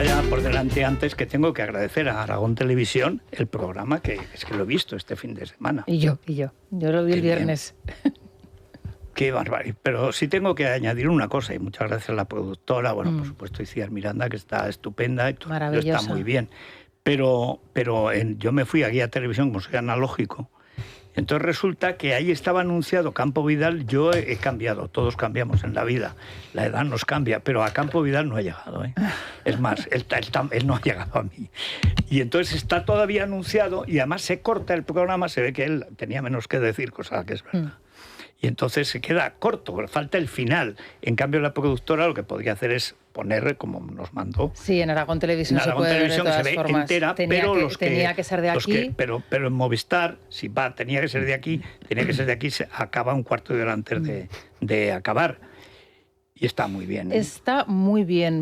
vaya por delante antes que tengo que agradecer a Aragón Televisión el programa, que es que lo he visto este fin de semana. Y yo lo vi el viernes. Qué barbaridad. Pero sí tengo que añadir una cosa, y muchas gracias a la productora, bueno, por supuesto, Iciar Miranda, que está estupenda, y todo está muy bien. Pero yo me fui aquí a televisión, como soy analógico, entonces resulta que ahí estaba anunciado Campo Vidal. Yo he cambiado, todos cambiamos en la vida, la edad nos cambia, pero a Campo Vidal no he llegado, ¿eh? Es más, él no ha llegado a mí. Y entonces está todavía anunciado, y además se corta el programa, se ve que él tenía menos que decir, cosa que es verdad. Y entonces se queda corto, falta el final. En cambio, la productora lo que podría hacer es poner, como nos mandó... Sí, en Aragón Televisión se puede ver de todas formas. Entera, tenía que ser de aquí. Pero en Movistar, tenía que ser de aquí, se acaba un cuarto de hora antes de acabar. Y está muy bien, ¿eh? Está muy bien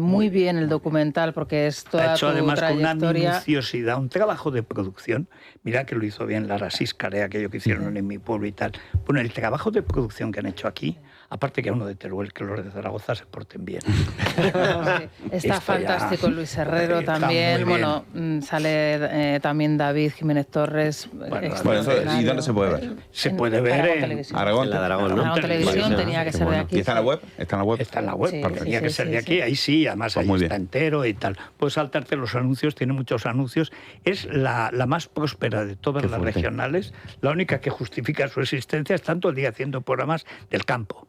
el documental, porque es toda tu trayectoria. Ha hecho además con una minuciosidad, un trabajo de producción. Mira que lo hizo bien Lara Siscare, aquello que hicieron en mi pueblo y tal. Bueno, el trabajo de producción que han hecho aquí, aparte que a uno de Teruel, que los de Zaragoza se porten bien. Está fantástico Luis Herrero también. Bueno, sale también David Jiménez Torres. ¿Y dónde se puede ver? Se puede ver en Aragón. Aragón Televisión, tenía que ser de aquí. ¿Y está en la web? Está en la web. Tenía que ser de aquí, ahí sí, además ahí está entero y tal. Puedes saltarte los anuncios, tiene muchos anuncios. Es la más próspera de todas las regionales, la única que justifica su existencia, es tanto el día haciendo programas del campo.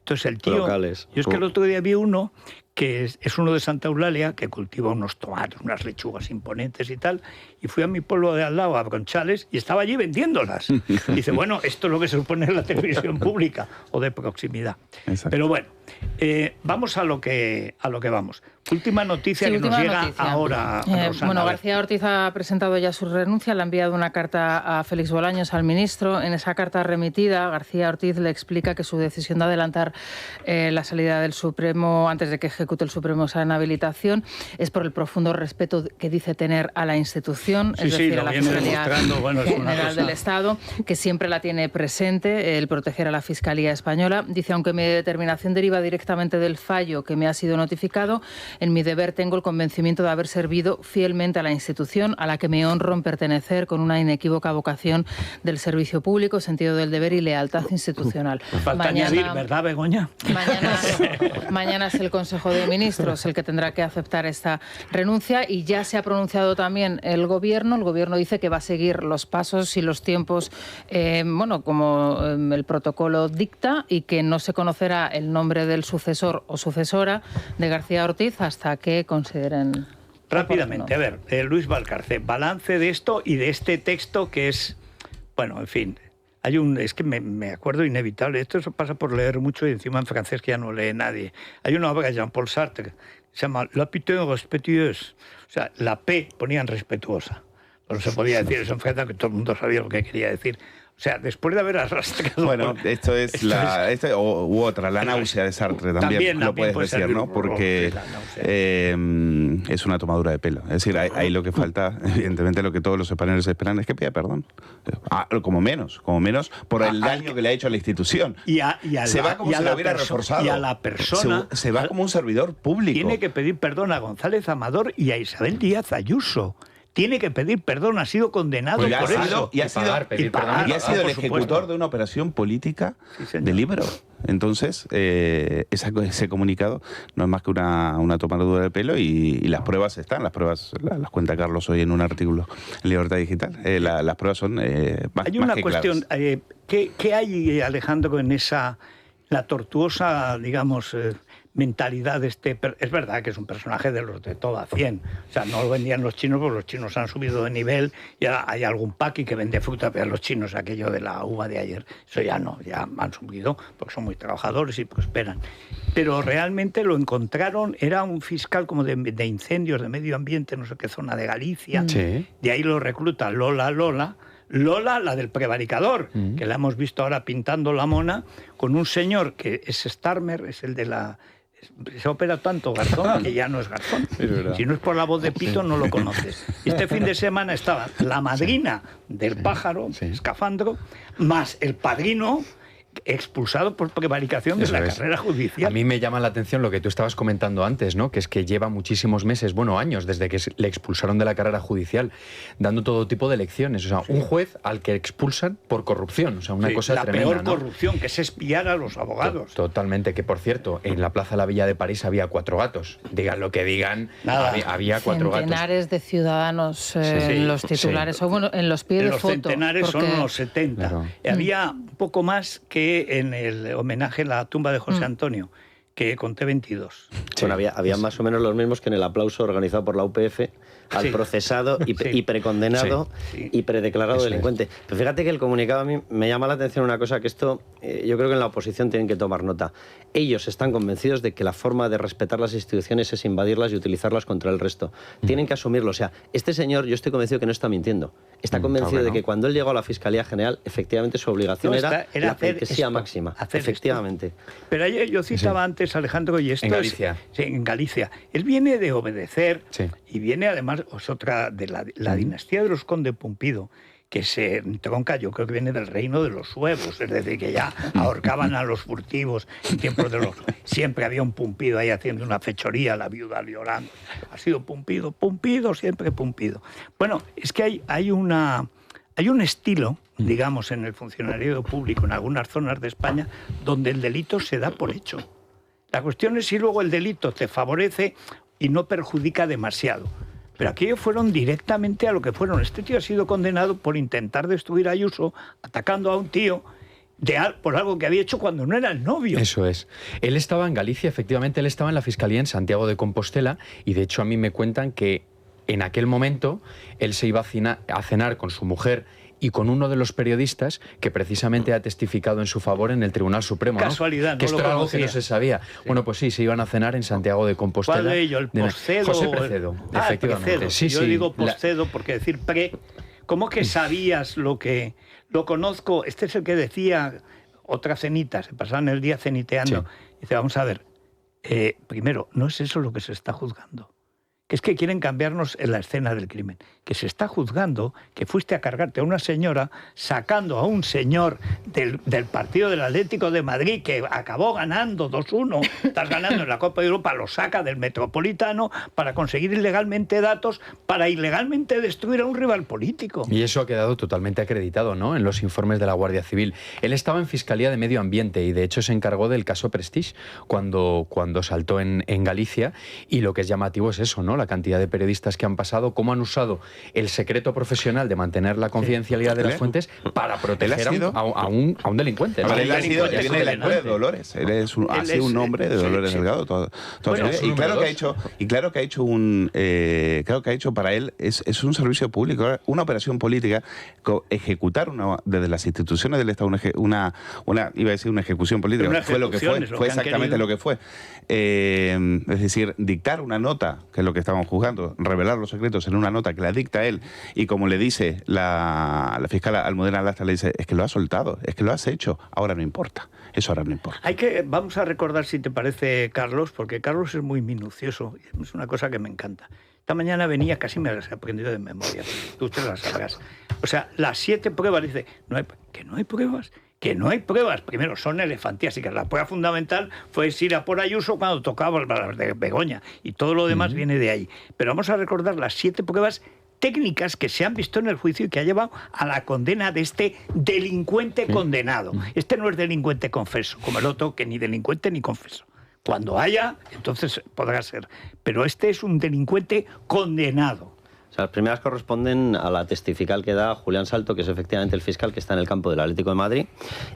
Entonces el tío, locales. Yo es que el otro día vi uno que es uno de Santa Eulalia, que cultiva unos tomates, unas lechugas imponentes y tal, y fui a mi pueblo de al lado, a Bronchales, y estaba allí vendiéndolas. Y dice, bueno, esto es lo que se supone en la televisión pública, o de proximidad. Exacto. Pero bueno, vamos a lo que vamos. Última noticia que nos llega ahora, Rosana. Bueno, García Ortiz ha presentado ya su renuncia, le ha enviado una carta a Félix Bolaños, al ministro. En esa carta remitida, García Ortiz le explica que su decisión de adelantar la salida del Supremo antes de que ejecute el Supremo esa inhabilitación es por el profundo respeto que dice tener a la institución, es decir, a la Fiscalía General del Estado, que siempre la tiene presente, el proteger a la Fiscalía Española. Dice, aunque mi determinación deriva directamente del fallo que me ha sido notificado, en mi deber tengo el convencimiento de haber servido fielmente a la institución a la que me honro en pertenecer con una inequívoca vocación del servicio público, sentido del deber y lealtad institucional. Falta añadir, ¿verdad, Begoña? Mañana es el Consejo de Ministros el que tendrá que aceptar esta renuncia, y ya se ha pronunciado también el Gobierno. El Gobierno dice que va a seguir los pasos y los tiempos, como el protocolo dicta, y que no se conocerá el nombre del sucesor o sucesora de García Ortiz hasta que consideren... Rápidamente, a ver, Luis Valcarce, balance de esto y de este texto que es, bueno, en fin... es que me acuerdo inevitable, esto pasa por leer mucho y encima en francés que ya no lee nadie. Hay una obra de Jean-Paul Sartre que se llama La Putain Respectueuse, o sea, la P ponían respetuosa. No se podía decir eso en francés, que todo el mundo sabía lo que quería decir. O sea, después de haber arrastrado... Bueno, esto es u otra, la náusea de Sartre también lo puedes decir, ¿no? Porque es una tomadura de pelo. Es decir, ahí lo que falta, evidentemente lo que todos los españoles esperan es que pida perdón. Como menos, por el daño que le ha hecho a la institución. Se va como si lo hubiera reforzado. Y a la persona... Se va como un servidor público. Tiene que pedir perdón a González Amador y a Isabel Díaz Ayuso. Tiene que pedir perdón, ha sido condenado por eso. Y ha sido el ejecutor de una operación política de libro. Entonces, ese comunicado no es más que una tomadura de pelo, y las pruebas están. Las pruebas las cuenta Carlos hoy en un artículo en Libertad Digital. Las pruebas son más Hay una que cuestión, ¿qué hay, Alejandro, en la tortuosa, digamos... mentalidad de este... Es verdad que es un personaje de los de todo a 100. O sea, no lo vendían los chinos porque los chinos han subido de nivel, y ahora hay algún paqui que vende fruta, pero los chinos, aquello de la uva de ayer, eso ya no, ya han subido porque son muy trabajadores y prosperan. Pero realmente lo encontraron, era un fiscal como de incendios, de medio ambiente, no sé qué zona de Galicia. Sí. De ahí lo recluta Lola, la del prevaricador, que la hemos visto ahora pintando la mona, con un señor que es Starmer, es el de la... Se opera tanto Garzón que ya no es Garzón. Si no es por la voz de Pito, no lo conoces. Y este fin de semana estaba la madrina del pájaro, Escafandro, más el padrino, expulsado por prevaricación de la carrera judicial. A mí me llama la atención lo que tú estabas comentando antes, ¿no? Que es que lleva muchísimos meses, años, desde que le expulsaron de la carrera judicial, dando todo tipo de lecciones. O sea, un juez al que expulsan por corrupción. O sea, una cosa tremenda. La peor corrupción, que es espiar a los abogados. Totalmente, que por cierto, en la Plaza de la Villa de París había 4 gatos. Digan lo que digan, había 4 gatos. Centenares de ciudadanos en los titulares, o en los pies de foto. Los centenares son unos 70. Claro. Había un poco más que en el homenaje a la tumba de José Antonio, que conté 22. Sí. Bueno, había más o menos los mismos que en el aplauso organizado por la UPF al procesado y precondenado y predeclarado delincuente. Pero fíjate que el comunicado a mí me llama la atención una cosa, que esto yo creo que en la oposición tienen que tomar nota. Ellos están convencidos de que la forma de respetar las instituciones es invadirlas y utilizarlas contra el resto. Tienen que asumirlo. O sea, este señor, yo estoy convencido que no está mintiendo. Está convencido de que cuando él llegó a la Fiscalía General, efectivamente su obligación era la pleitesía máxima. Efectivamente. Esto. Pero yo citaba antes, Alejandro, y esto en Galicia. En Galicia. Él viene de obedecer y viene además, es otra de la dinastía de los Conde Pumpido, que se entronca, yo creo que viene del reino de los huevos, es decir, que ya ahorcaban a los furtivos en tiempos de los... Siempre había un Pumpido ahí haciendo una fechoría, la viuda llorando. Ha sido Pumpido, siempre Pumpido. Bueno, es que hay un estilo, digamos, en el funcionariado público, en algunas zonas de España, donde el delito se da por hecho. La cuestión es si luego el delito te favorece y no perjudica demasiado. Pero aquellos fueron directamente a lo que fueron. Este tío ha sido condenado por intentar destruir a Ayuso, atacando a un tío por algo que había hecho cuando no era el novio. Eso es. Él estaba en Galicia, efectivamente, él estaba en la Fiscalía en Santiago de Compostela, y de hecho a mí me cuentan que en aquel momento él se iba a cenar con su mujer y con uno de los periodistas que precisamente ha testificado en su favor en el Tribunal Supremo. Casualidad, ¿no? Que esto era algo que no se sabía. Sí. Bueno, pues sí, se iban a cenar en Santiago de Compostela. ¿Cuál de ellos? ¿El Pocedo? José Precedo, efectivamente. Precedo. Sí, yo digo Pocedo porque decir ¿cómo que sabías lo que...? Lo conozco, este es el que decía otra cenita, se pasaban el día ceniteando. Dice, vamos a ver, primero, no es eso lo que se está juzgando. Que es que quieren cambiarnos en la escena del crimen. Que se está juzgando que fuiste a cargarte a una señora sacando a un señor del partido del Atlético de Madrid que acabó ganando 2-1, estás ganando en la Copa de Europa, lo saca del Metropolitano para conseguir ilegalmente datos, para ilegalmente destruir a un rival político. Y eso ha quedado totalmente acreditado, ¿no?, en los informes de la Guardia Civil. Él estaba en Fiscalía de Medio Ambiente y de hecho se encargó del caso Prestige cuando saltó en Galicia, y lo que es llamativo es eso, ¿no?, la cantidad de periodistas que han pasado, cómo han usado el secreto profesional de mantener la confidencialidad de las fuentes para proteger a un delincuente. ¿No? Él ha sido, viene de la escuela de Dolores. Él ha sido un hombre de Dolores Delgado. Bueno, y claro que ha hecho un... claro que ha hecho para él, es un servicio público, una operación política, ejecutar desde las instituciones del Estado iba a decir una ejecución política, pero fue lo que fue exactamente lo que fue. Es decir, dictar una nota, que es lo que estaban juzgando, revelar los secretos en una nota que la dicta él, y como le dice la fiscal Almudena Lastra, le dice, es que lo has soltado, es que lo has hecho, ahora no importa, eso ahora no importa. Vamos a recordar, si te parece, Carlos, porque Carlos es muy minucioso, es una cosa que me encanta. Esta mañana venía, casi me las he aprendido de memoria, tú te las sabrás. O sea, las 7 pruebas, dice, que no hay pruebas. Que no hay pruebas, primero, son elefantiásicas. La prueba fundamental fue ir a por Ayuso cuando tocaba las de Begoña, y todo lo demás viene de ahí. Pero vamos a recordar las 7 pruebas técnicas que se han visto en el juicio y que ha llevado a la condena de este delincuente condenado. Este no es delincuente confeso, como el otro, que ni delincuente ni confeso. Cuando haya, entonces podrá ser. Pero este es un delincuente condenado. O sea, las primeras corresponden a la testifical que da Julián Salto, que es efectivamente el fiscal que está en el campo del Atlético de Madrid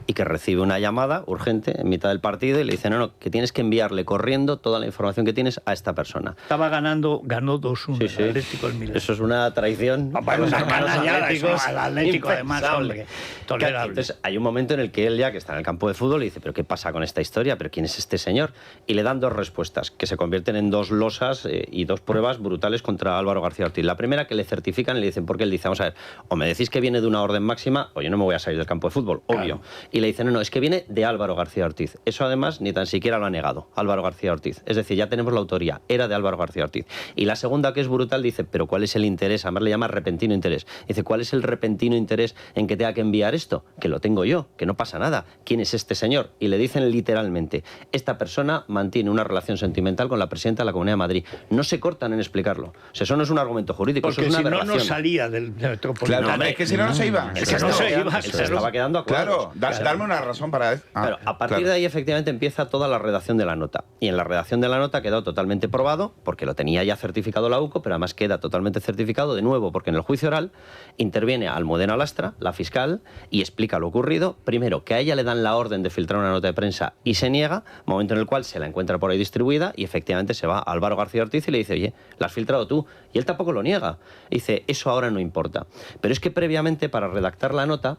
y que recibe una llamada urgente en mitad del partido y le dice, no, que tienes que enviarle corriendo toda la información que tienes a esta persona. Ganó 2-1 el Atlético del Milan. Eso es una traición. Al Atlético además, hombre, tolerable. Entonces hay un momento en el que él, ya que está en el campo de fútbol, le dice, pero ¿qué pasa con esta historia? ¿Pero quién es este señor? Y le dan 2 respuestas que se convierten en 2 losas y 2 pruebas brutales contra Álvaro García Ortiz. La primera que le certifican y le dicen, porque él dice, vamos a ver, o me decís que viene de una orden máxima o yo no me voy a salir del campo de fútbol, obvio. Y le dicen, no, es que viene de Álvaro García Ortiz. Eso además ni tan siquiera lo ha negado Álvaro García Ortiz. Es decir, ya tenemos la autoría, era de Álvaro García Ortiz. Y la segunda, que es brutal, dice, pero ¿cuál es el interés? Además le llama repentino interés. Dice, ¿cuál es el repentino interés en que tenga que enviar esto? Que lo tengo yo, que no pasa nada. ¿Quién es este señor? Y le dicen literalmente, esta persona mantiene una relación sentimental con la presidenta de la Comunidad de Madrid. No se cortan en explicarlo. O sea, eso no es un argumento jurídico, porque eso es una si aberración. no salía del metropolitano. Claro, es que si no, no se iba. Él se estaba quedando a cuadros. Claro, darme una razón para eso. Claro, a partir de ahí efectivamente empieza toda la redacción de la nota. Y en la redacción de la nota quedó totalmente probado, porque lo tenía ya certificado la UCO, pero además queda totalmente certificado de nuevo, porque en el juicio oral interviene Almudena Lastra, la fiscal, y explica lo ocurrido. Primero, que a ella le dan la orden de filtrar una nota de prensa y se niega, momento en el cual se la encuentra por ahí distribuida y efectivamente se va a Álvaro García Ortiz y le dice, oye, la has filtrado tú. Y él tampoco lo niega. Dice, eso ahora no importa. Pero es que previamente, para redactar la nota,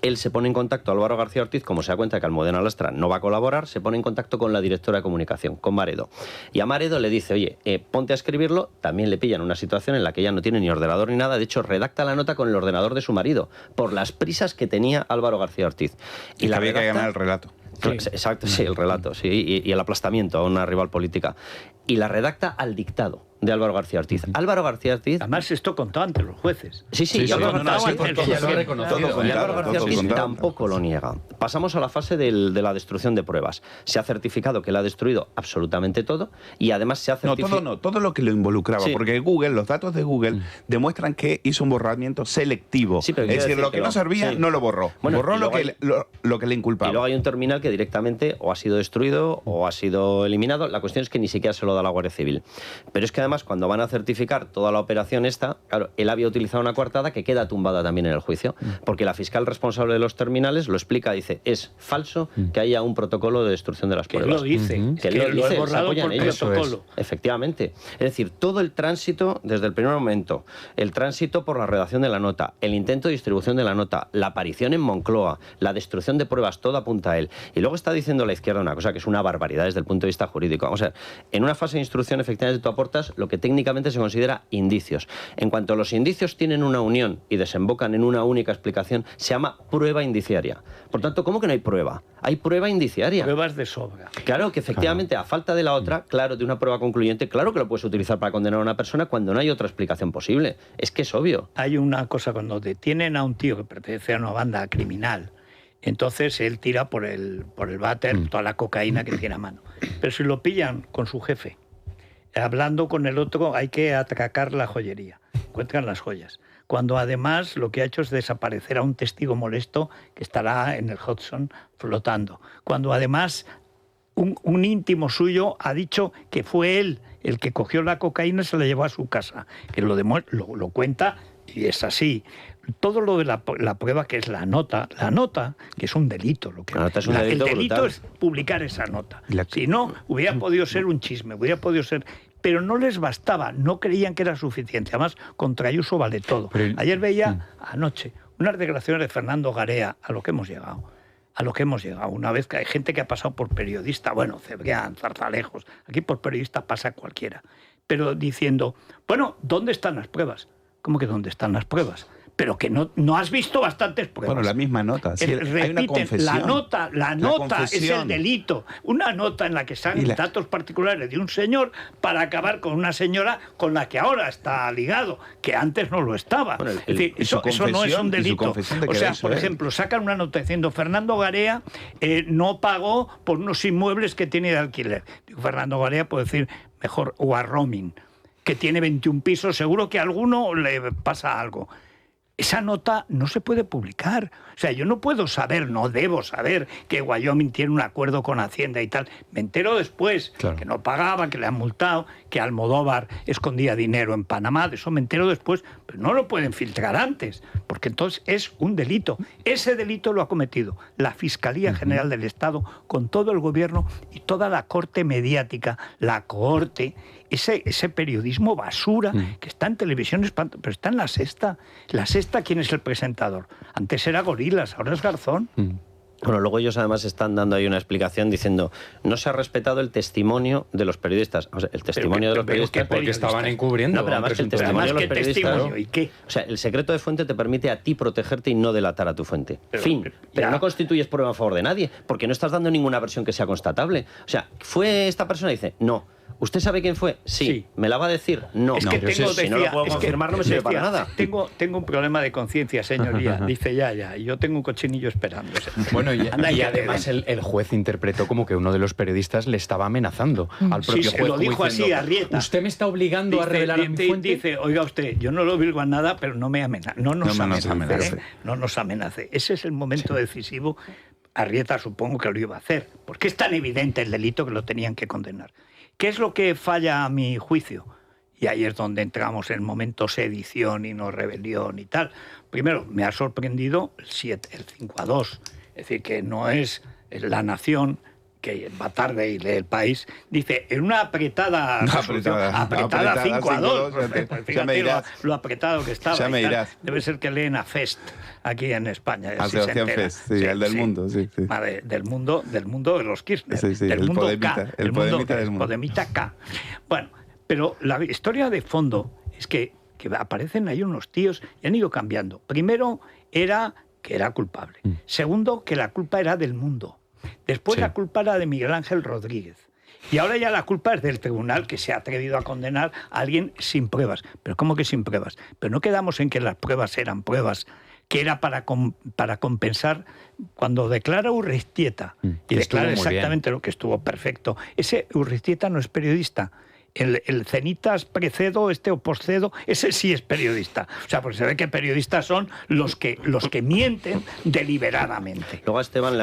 él se pone en contacto, Álvaro García Ortiz, como se da cuenta que Almudena Lastra no va a colaborar, se pone en contacto con la directora de comunicación, con Maredo. Y a Maredo le dice, oye, ponte a escribirlo. También le pillan una situación en la que ella no tiene ni ordenador ni nada. De hecho, redacta la nota con el ordenador de su marido, por las prisas que tenía Álvaro García Ortiz. Y la había que ganar el relato. Sí. Exacto, sí, el relato, sí, y el aplastamiento a una rival política. Y la redacta al dictado de Álvaro García Ortiz. Álvaro García Ortiz... Además, esto contó ante los jueces. Sí, y Álvaro García Ortiz tampoco lo niega. Pasamos a la fase de la destrucción de pruebas. Se ha certificado que él ha destruido absolutamente todo y además se ha certificado... todo lo que lo involucraba, porque Google, los datos de Google demuestran que hizo un borramiento selectivo. Sí, es decir, lo que no servía no lo borró. Borró lo que le inculpaba. Y luego hay un terminal que directamente o ha sido destruido o ha sido eliminado. La cuestión es que ni siquiera se lo da la Guardia Civil. Pero es que además, cuando van a certificar toda la operación esta, claro, él había utilizado una coartada que queda tumbada también en el juicio, porque la fiscal responsable de los terminales lo explica, dice, es falso que haya un protocolo de destrucción de las pruebas. Que lo dice. Que lo dice, he borrado por protocolo. Efectivamente. Es decir, todo el tránsito, desde el primer momento, el tránsito por la redacción de la nota, el intento de distribución de la nota, la aparición en Moncloa, la destrucción de pruebas, todo apunta a él. Y luego está diciendo la izquierda una cosa que es una barbaridad desde el punto de vista jurídico. Vamos a ver, en una fase de instrucción, efectivamente, tú aportas lo que técnicamente se considera indicios. En cuanto los indicios tienen una unión y desembocan en una única explicación, se llama prueba indiciaria. Por tanto, ¿cómo que no hay prueba? Hay prueba indiciaria. Pruebas de sobra. Claro que efectivamente, a falta de la otra, claro, de una prueba concluyente, claro que lo puedes utilizar para condenar a una persona cuando no hay otra explicación posible. Es que es obvio. Hay una cosa, cuando detienen a un tío que pertenece a una banda criminal, entonces él tira por el váter toda la cocaína que tiene a mano. Pero si lo pillan con su jefe, hablando con el otro, hay que atracar la joyería. Encuentran las joyas. Cuando además lo que ha hecho es desaparecer a un testigo molesto que estará en el Hudson flotando. Cuando además un íntimo suyo ha dicho que fue él el que cogió la cocaína y se la llevó a su casa. Que lo cuenta y es así. Todo lo de la prueba, que es la nota, que es un delito. El delito es publicar esa nota. Si no, hubiera podido ser un chisme, hubiera podido ser... Pero no les bastaba, no creían que era suficiente. Además, contra Ayuso vale todo. Ayer veía, anoche, unas declaraciones de Fernando Garea, a lo que hemos llegado. Una vez que hay gente que ha pasado por periodista, bueno, Cebrián, Zarzalejos, aquí por periodista pasa cualquiera. Pero diciendo, bueno, ¿dónde están las pruebas? ¿Cómo que dónde están las pruebas? Pero que no has visto bastantes pruebas. Bueno, la misma nota. Sí, hay una confesión. La nota es el delito. Una nota en la que salen datos particulares de un señor para acabar con una señora con la que ahora está ligado, que antes no lo estaba. Bueno, es decir, eso no es un delito. O sea, por ejemplo, sacan una nota diciendo Fernando Garea no pagó por unos inmuebles que tiene de alquiler. Digo, Fernando Garea puede decir mejor Warroming, que tiene 21 pisos, seguro que a alguno le pasa algo. Esa nota no se puede publicar. O sea, yo no puedo saber, no debo saber que Wyoming tiene un acuerdo con Hacienda y tal. Me entero después, que no pagaba, que le han multado, que Almodóvar escondía dinero en Panamá. De eso me entero después, pero no lo pueden filtrar antes, porque entonces es un delito. Ese delito lo ha cometido la Fiscalía General del Estado con todo el gobierno y toda la corte mediática, la cohorte, ese periodismo basura que está en televisión, pero está en La Sexta. La Sexta, ¿quién es el presentador? Antes era Gorilas, ahora es Garzón. Bueno, luego ellos además están dando ahí una explicación diciendo no se ha respetado el testimonio de los periodistas. O sea, el testimonio de los periodistas... Porque estaban encubriendo. No, pero además que el testimonio de los periodistas... ¿Y qué? O sea, el secreto de fuente te permite a ti protegerte y no delatar a tu fuente. Pero no constituyes prueba a favor de nadie, porque no estás dando ninguna versión que sea constatable. O sea, ¿fue esta persona? Dice, no. ¿Usted sabe quién fue? Sí. ¿Me la va a decir? No. Es que si no lo puedo confirmar, no me sirve para nada. Tengo un problema de conciencia, señoría. Dice, ya. Y yo tengo un cochinillo esperando. Bueno, y además el juez interpretó como que uno de los periodistas le estaba amenazando al propio juez. Lo dijo así, Arrieta. Usted me está obligando a revelar a mi fuente. Dice, oiga usted, yo no lo obligo a nada, pero no me amenaza. No nos amenace. Ese es el momento decisivo. Arrieta supongo que lo iba a hacer. Porque es tan evidente el delito que lo tenían que condenar. ¿Qué es lo que falla a mi juicio? Y ahí es donde entramos en el momento sedición y no rebelión y tal. Primero, me ha sorprendido el 5-2. Es decir, que no es la nación, que va tarde y lee El País, dice, en una apretada 5-2. Pues fíjate lo apretado que estaba. Debe ser que leen a Fest aquí en España. A Sebastián Fest, el del mundo. Sí. Del mundo de los Kirchner. Del mundo K. El Podemita del mundo. Podemita K. Bueno, pero la historia de fondo es que aparecen ahí unos tíos y han ido cambiando. Primero era que era culpable. Segundo, que la culpa era del mundo. Después la culpa era de Miguel Ángel Rodríguez. Y ahora ya la culpa es del tribunal, que se ha atrevido a condenar a alguien sin pruebas. ¿Pero cómo que sin pruebas? Pero no quedamos en que las pruebas eran pruebas, que era para compensar cuando declara Urreiztieta, y declara exactamente lo que estuvo perfecto. Ese Urreiztieta no es periodista. El Cenitas Precedo, o Poscedo, ese sí es periodista. O sea, porque se ve que periodistas son los que mienten deliberadamente. Luego a Esteban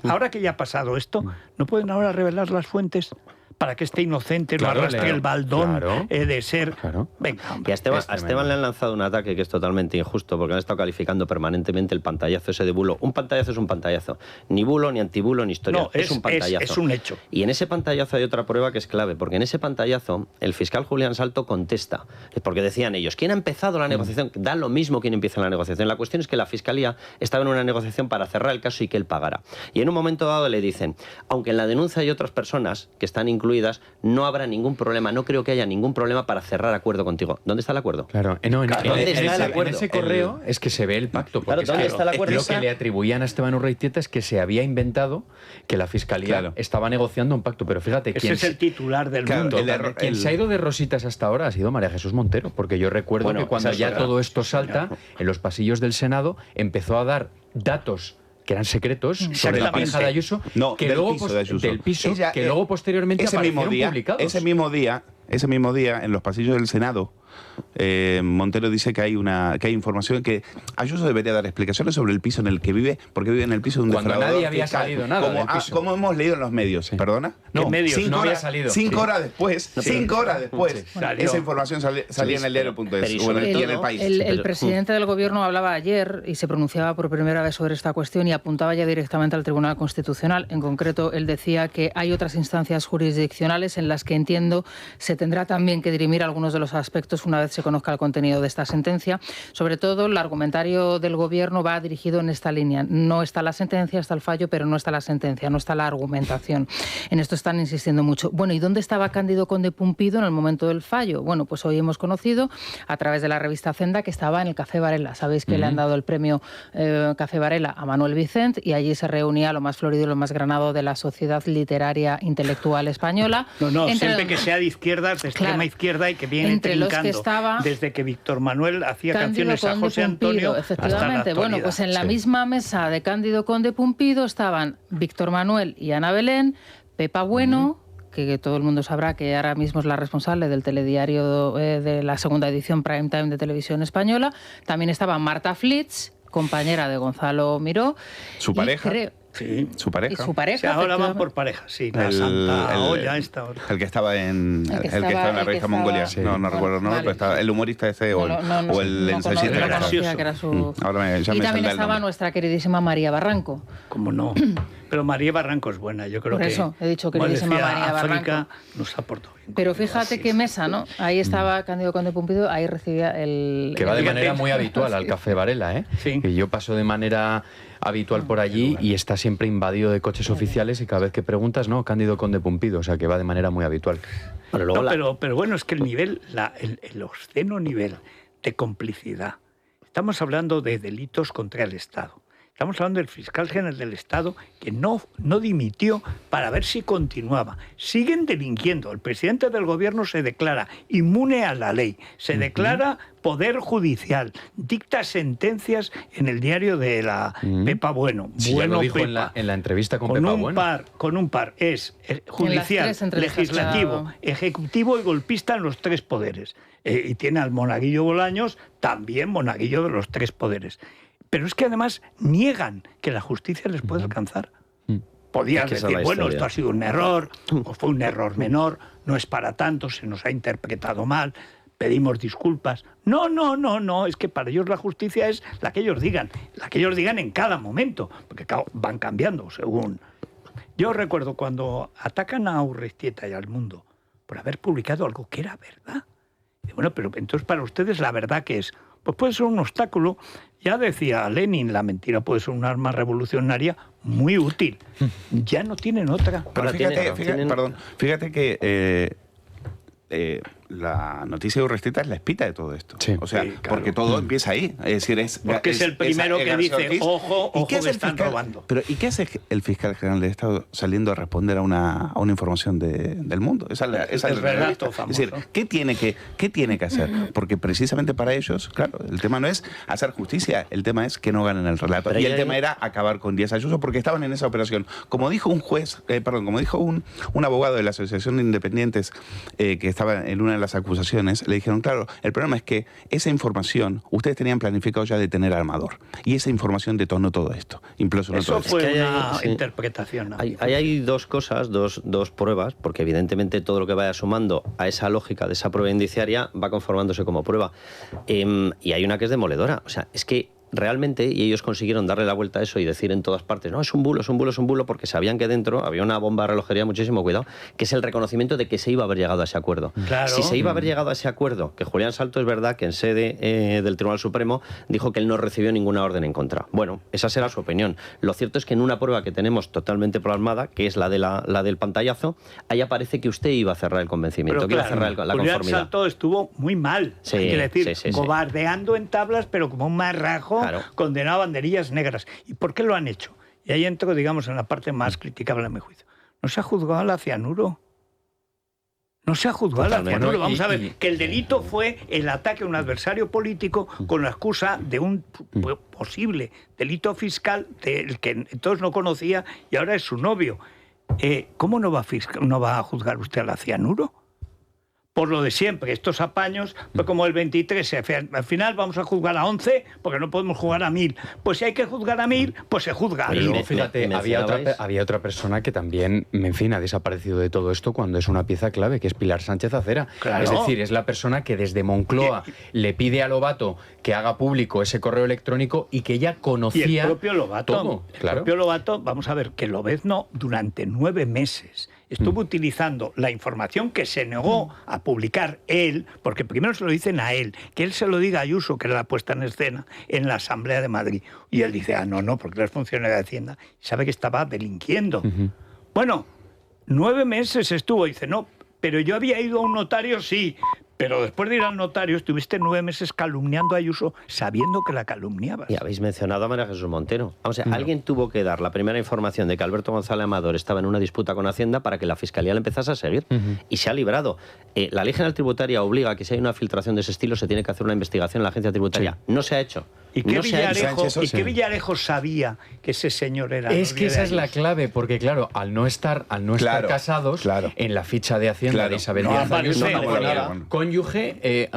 ahora que ya ha pasado esto, ¿no pueden ahora revelar las fuentes para que este inocente no arrastre el baldón de ser... Venga, hombre. Y a Esteban le han lanzado un ataque que es totalmente injusto, porque han estado calificando permanentemente el pantallazo ese de bulo. Un pantallazo es un pantallazo. Ni bulo, ni antibulo, ni historia. No, es un pantallazo. Es un hecho. Y en ese pantallazo hay otra prueba que es clave, porque en ese pantallazo el fiscal Julián Salto contesta, porque decían ellos, ¿quién ha empezado la negociación? Da lo mismo quién empieza la negociación. La cuestión es que la fiscalía estaba en una negociación para cerrar el caso y que él pagara. Y en un momento dado le dicen, aunque en la denuncia hay otras personas que están incluidas, no habrá ningún problema, no creo que haya ningún problema para cerrar acuerdo contigo. ¿Dónde está el acuerdo? Claro, en ese correo es que se ve el pacto. Porque ¿dónde está el acuerdo? Lo que le atribuían a Esteban Urreiztieta es que se había inventado que la Fiscalía estaba negociando un pacto, pero fíjate... Ese es el titular del mundo. Quien se ha ido de rositas hasta ahora ha sido María Jesús Montero, porque yo recuerdo que cuando ya todo esto salta, en los pasillos del Senado empezó a dar datos que eran secretos sobre la pareja de Ayuso, del piso, que luego posteriormente aparecieron publicados. Ese mismo día, en los pasillos del Senado, Montero dice que hay información que Ayuso debería dar explicaciones sobre el piso en el que vive, porque vive en el piso de un defraudador. Cuando nadie había salido nada del piso. Como hemos leído en los medios, ¿perdona? No, medios? No había salido. 5 horas después, esa información salía en el diario.es o en el País. El presidente del gobierno hablaba ayer y se pronunciaba por primera vez sobre esta cuestión y apuntaba ya directamente al Tribunal Constitucional. En concreto, él decía que hay otras instancias jurisdiccionales en las que, entiendo, se tendrá también que dirimir algunos de los aspectos una vez se conozca el contenido de esta sentencia. Sobre todo, el argumentario del gobierno va dirigido en esta línea. No está la sentencia, está el fallo, pero no está la sentencia, no está la argumentación. En esto están insistiendo mucho. Bueno, ¿y dónde estaba Cándido Conde Pumpido en el momento del fallo? Bueno, pues hoy hemos conocido a través de la revista Zenda que estaba en el Café Varela. Sabéis que le han dado el premio Café Varela a Manuel Vicent y allí se reunía lo más florido y lo más granado de la sociedad literaria intelectual española. Siempre que sea de izquierdas, de extrema izquierda y que viene entre los que estaba desde que Víctor Manuel hacía canciones a José Antonio. Efectivamente, bueno, pues en la misma mesa de Cándido Conde Pumpido estaban Víctor Manuel y Ana Belén, Pepa Bueno, que todo el mundo sabrá que ahora mismo es la responsable del telediario de la segunda edición Prime Time de Televisión Española. También estaba Marta Flitz, compañera de Gonzalo Miró. Su pareja. Sí, su pareja. Y su pareja. Ahora van por pareja, sí. La Santa Olla esta hora. El que estaba en la revista Mongolia. Sí. No recuerdo, pero estaba el humorista ese o el ensayista que era su... Ahora y también estaba nuestra queridísima María Barranco. ¿Cómo no? Pero María Barranco es buena, yo creo que... Por eso he dicho que se llama María Barranco. África nos aportó bien. Pero fíjate qué mesa, ¿no? Ahí estaba Cándido Conde Pumpido, ahí recibía el... Que va de manera muy habitual al Café Varela, ¿eh? Sí. Que yo paso de manera habitual por allí y está siempre invadido de coches oficiales y cada vez que preguntas, no, Cándido Conde Pumpido, o sea que va de manera muy habitual. Pero bueno, es que el nivel, el obsceno nivel de complicidad. Estamos hablando de delitos contra el Estado. Estamos hablando del fiscal general del Estado que no dimitió para ver si continuaba. Siguen delinquiendo. El presidente del gobierno se declara inmune a la ley. Se declara poder judicial. Dicta sentencias en el diario de la Pepa Bueno. Sí, Bueno, lo dijo Pepa. en la entrevista con Pepa Bueno. Con un par. Es judicial, legislativo, ejecutivo y golpista en los 3 poderes. Y tiene al Monaguillo Bolaños, también monaguillo de los 3 poderes. Pero es que además niegan que la justicia les puede alcanzar. Podían decir, bueno, esto ha sido un error, o fue un error menor, no es para tanto, se nos ha interpretado mal, pedimos disculpas. No, es que para ellos la justicia es la que ellos digan en cada momento, porque claro, van cambiando según... Yo recuerdo cuando atacan a Urreiztieta y al Mundo por haber publicado algo que era verdad. Y bueno, pero entonces para ustedes la verdad ¿qué es? Pues puede ser un obstáculo. Ya decía Lenin, la mentira puede ser un arma revolucionaria muy útil. Ya no tienen otra. Pero fíjate que la noticia de Urreiztieta es la espita de todo esto. Sí. O sea, sí, claro. Porque todo empieza ahí. Es decir, porque es el primero que dice, ojo, que están robando. Pero ¿y qué hace el fiscal general del Estado saliendo a responder a una información del Mundo? Esa es decir, ¿qué tiene que hacer? Porque precisamente para ellos, claro, el tema no es hacer justicia, el tema es que no ganen el relato. Pero el tema era acabar con Díaz Ayuso porque estaban en esa operación. Como dijo un abogado de la Asociación de Independientes que estaba en una de las acusaciones, le dijeron, claro, el problema es que esa información, ustedes tenían planificado ya detener al Amador, y esa información detonó todo esto. Eso fue una interpretación. Hay 2 cosas, dos pruebas, porque evidentemente todo lo que vaya sumando a esa lógica de esa prueba indiciaria va conformándose como prueba. Y hay una que es demoledora. O sea, es que realmente, y ellos consiguieron darle la vuelta a eso y decir en todas partes, no, es un bulo, porque sabían que dentro había una bomba de relojería, muchísimo cuidado, que es el reconocimiento de que se iba a haber llegado a ese acuerdo. Claro. Si se iba a haber llegado a ese acuerdo, que Julián Salto es verdad que en sede del Tribunal Supremo dijo que él no recibió ninguna orden en contra. Bueno, esa será su opinión. Lo cierto es que en una prueba que tenemos totalmente plasmada, que es la del pantallazo, ahí aparece que usted iba a cerrar el convencimiento, que iba a cerrar la conformidad. Julián Salto estuvo muy mal, hay que decir, cobardeando en tablas, pero como un marrajo, condenado a banderillas negras. ¿Y por qué lo han hecho? Y ahí entro, digamos, en la parte más criticable a mi juicio. ¿No se ha juzgado a la Cianuro? No se ha juzgado a la Cianuro. Vamos a ver, que el delito fue el ataque a un adversario político con la excusa de un posible delito fiscal del que entonces no conocía y ahora es su novio. ¿Cómo no va a juzgar usted a la Cianuro? Por lo de siempre, estos apaños, pues como el 23, al final vamos a juzgar a 11 porque no podemos jugar a 1000. Pues si hay que juzgar a 1000, pues se juzga. Pero luego, fíjate, había otra persona que también, en fin, ha desaparecido de todo esto cuando es una pieza clave, que es Pilar Sánchez Acera. Claro. Es decir, es la persona que desde Moncloa le pide a Lobato que haga público ese correo electrónico y que ella conocía y el propio Lobato, todo. Claro. El propio Lobato, vamos a ver, que Lobezno durante 9 meses estuvo utilizando la información que se negó a publicar él, porque primero se lo dicen a él, que él se lo diga a Ayuso, que era la puesta en escena, en la Asamblea de Madrid. Y él dice, no, porque él es funcionario de Hacienda. Y sabe que estaba delinquiendo. Bueno, 9 meses estuvo, dice, no, pero yo había ido a un notario, sí, pero después de ir al notario estuviste 9 meses calumniando a Ayuso sabiendo que la calumniabas. Y habéis mencionado a María Jesús Montero. O sea, alguien tuvo que dar la primera información de que Alberto González Amador estaba en una disputa con Hacienda para que la Fiscalía le empezase a seguir. Y se ha librado. La Ley General Tributaria obliga a que si hay una filtración de ese estilo se tiene que hacer una investigación en la agencia tributaria. Sí. No se ha hecho. ¿Y qué Villarejo sabía que ese señor era? Es que esa es la clave, porque claro, al no estar casados, en la ficha de Hacienda de Isabel Díaz Ayuso cónyuge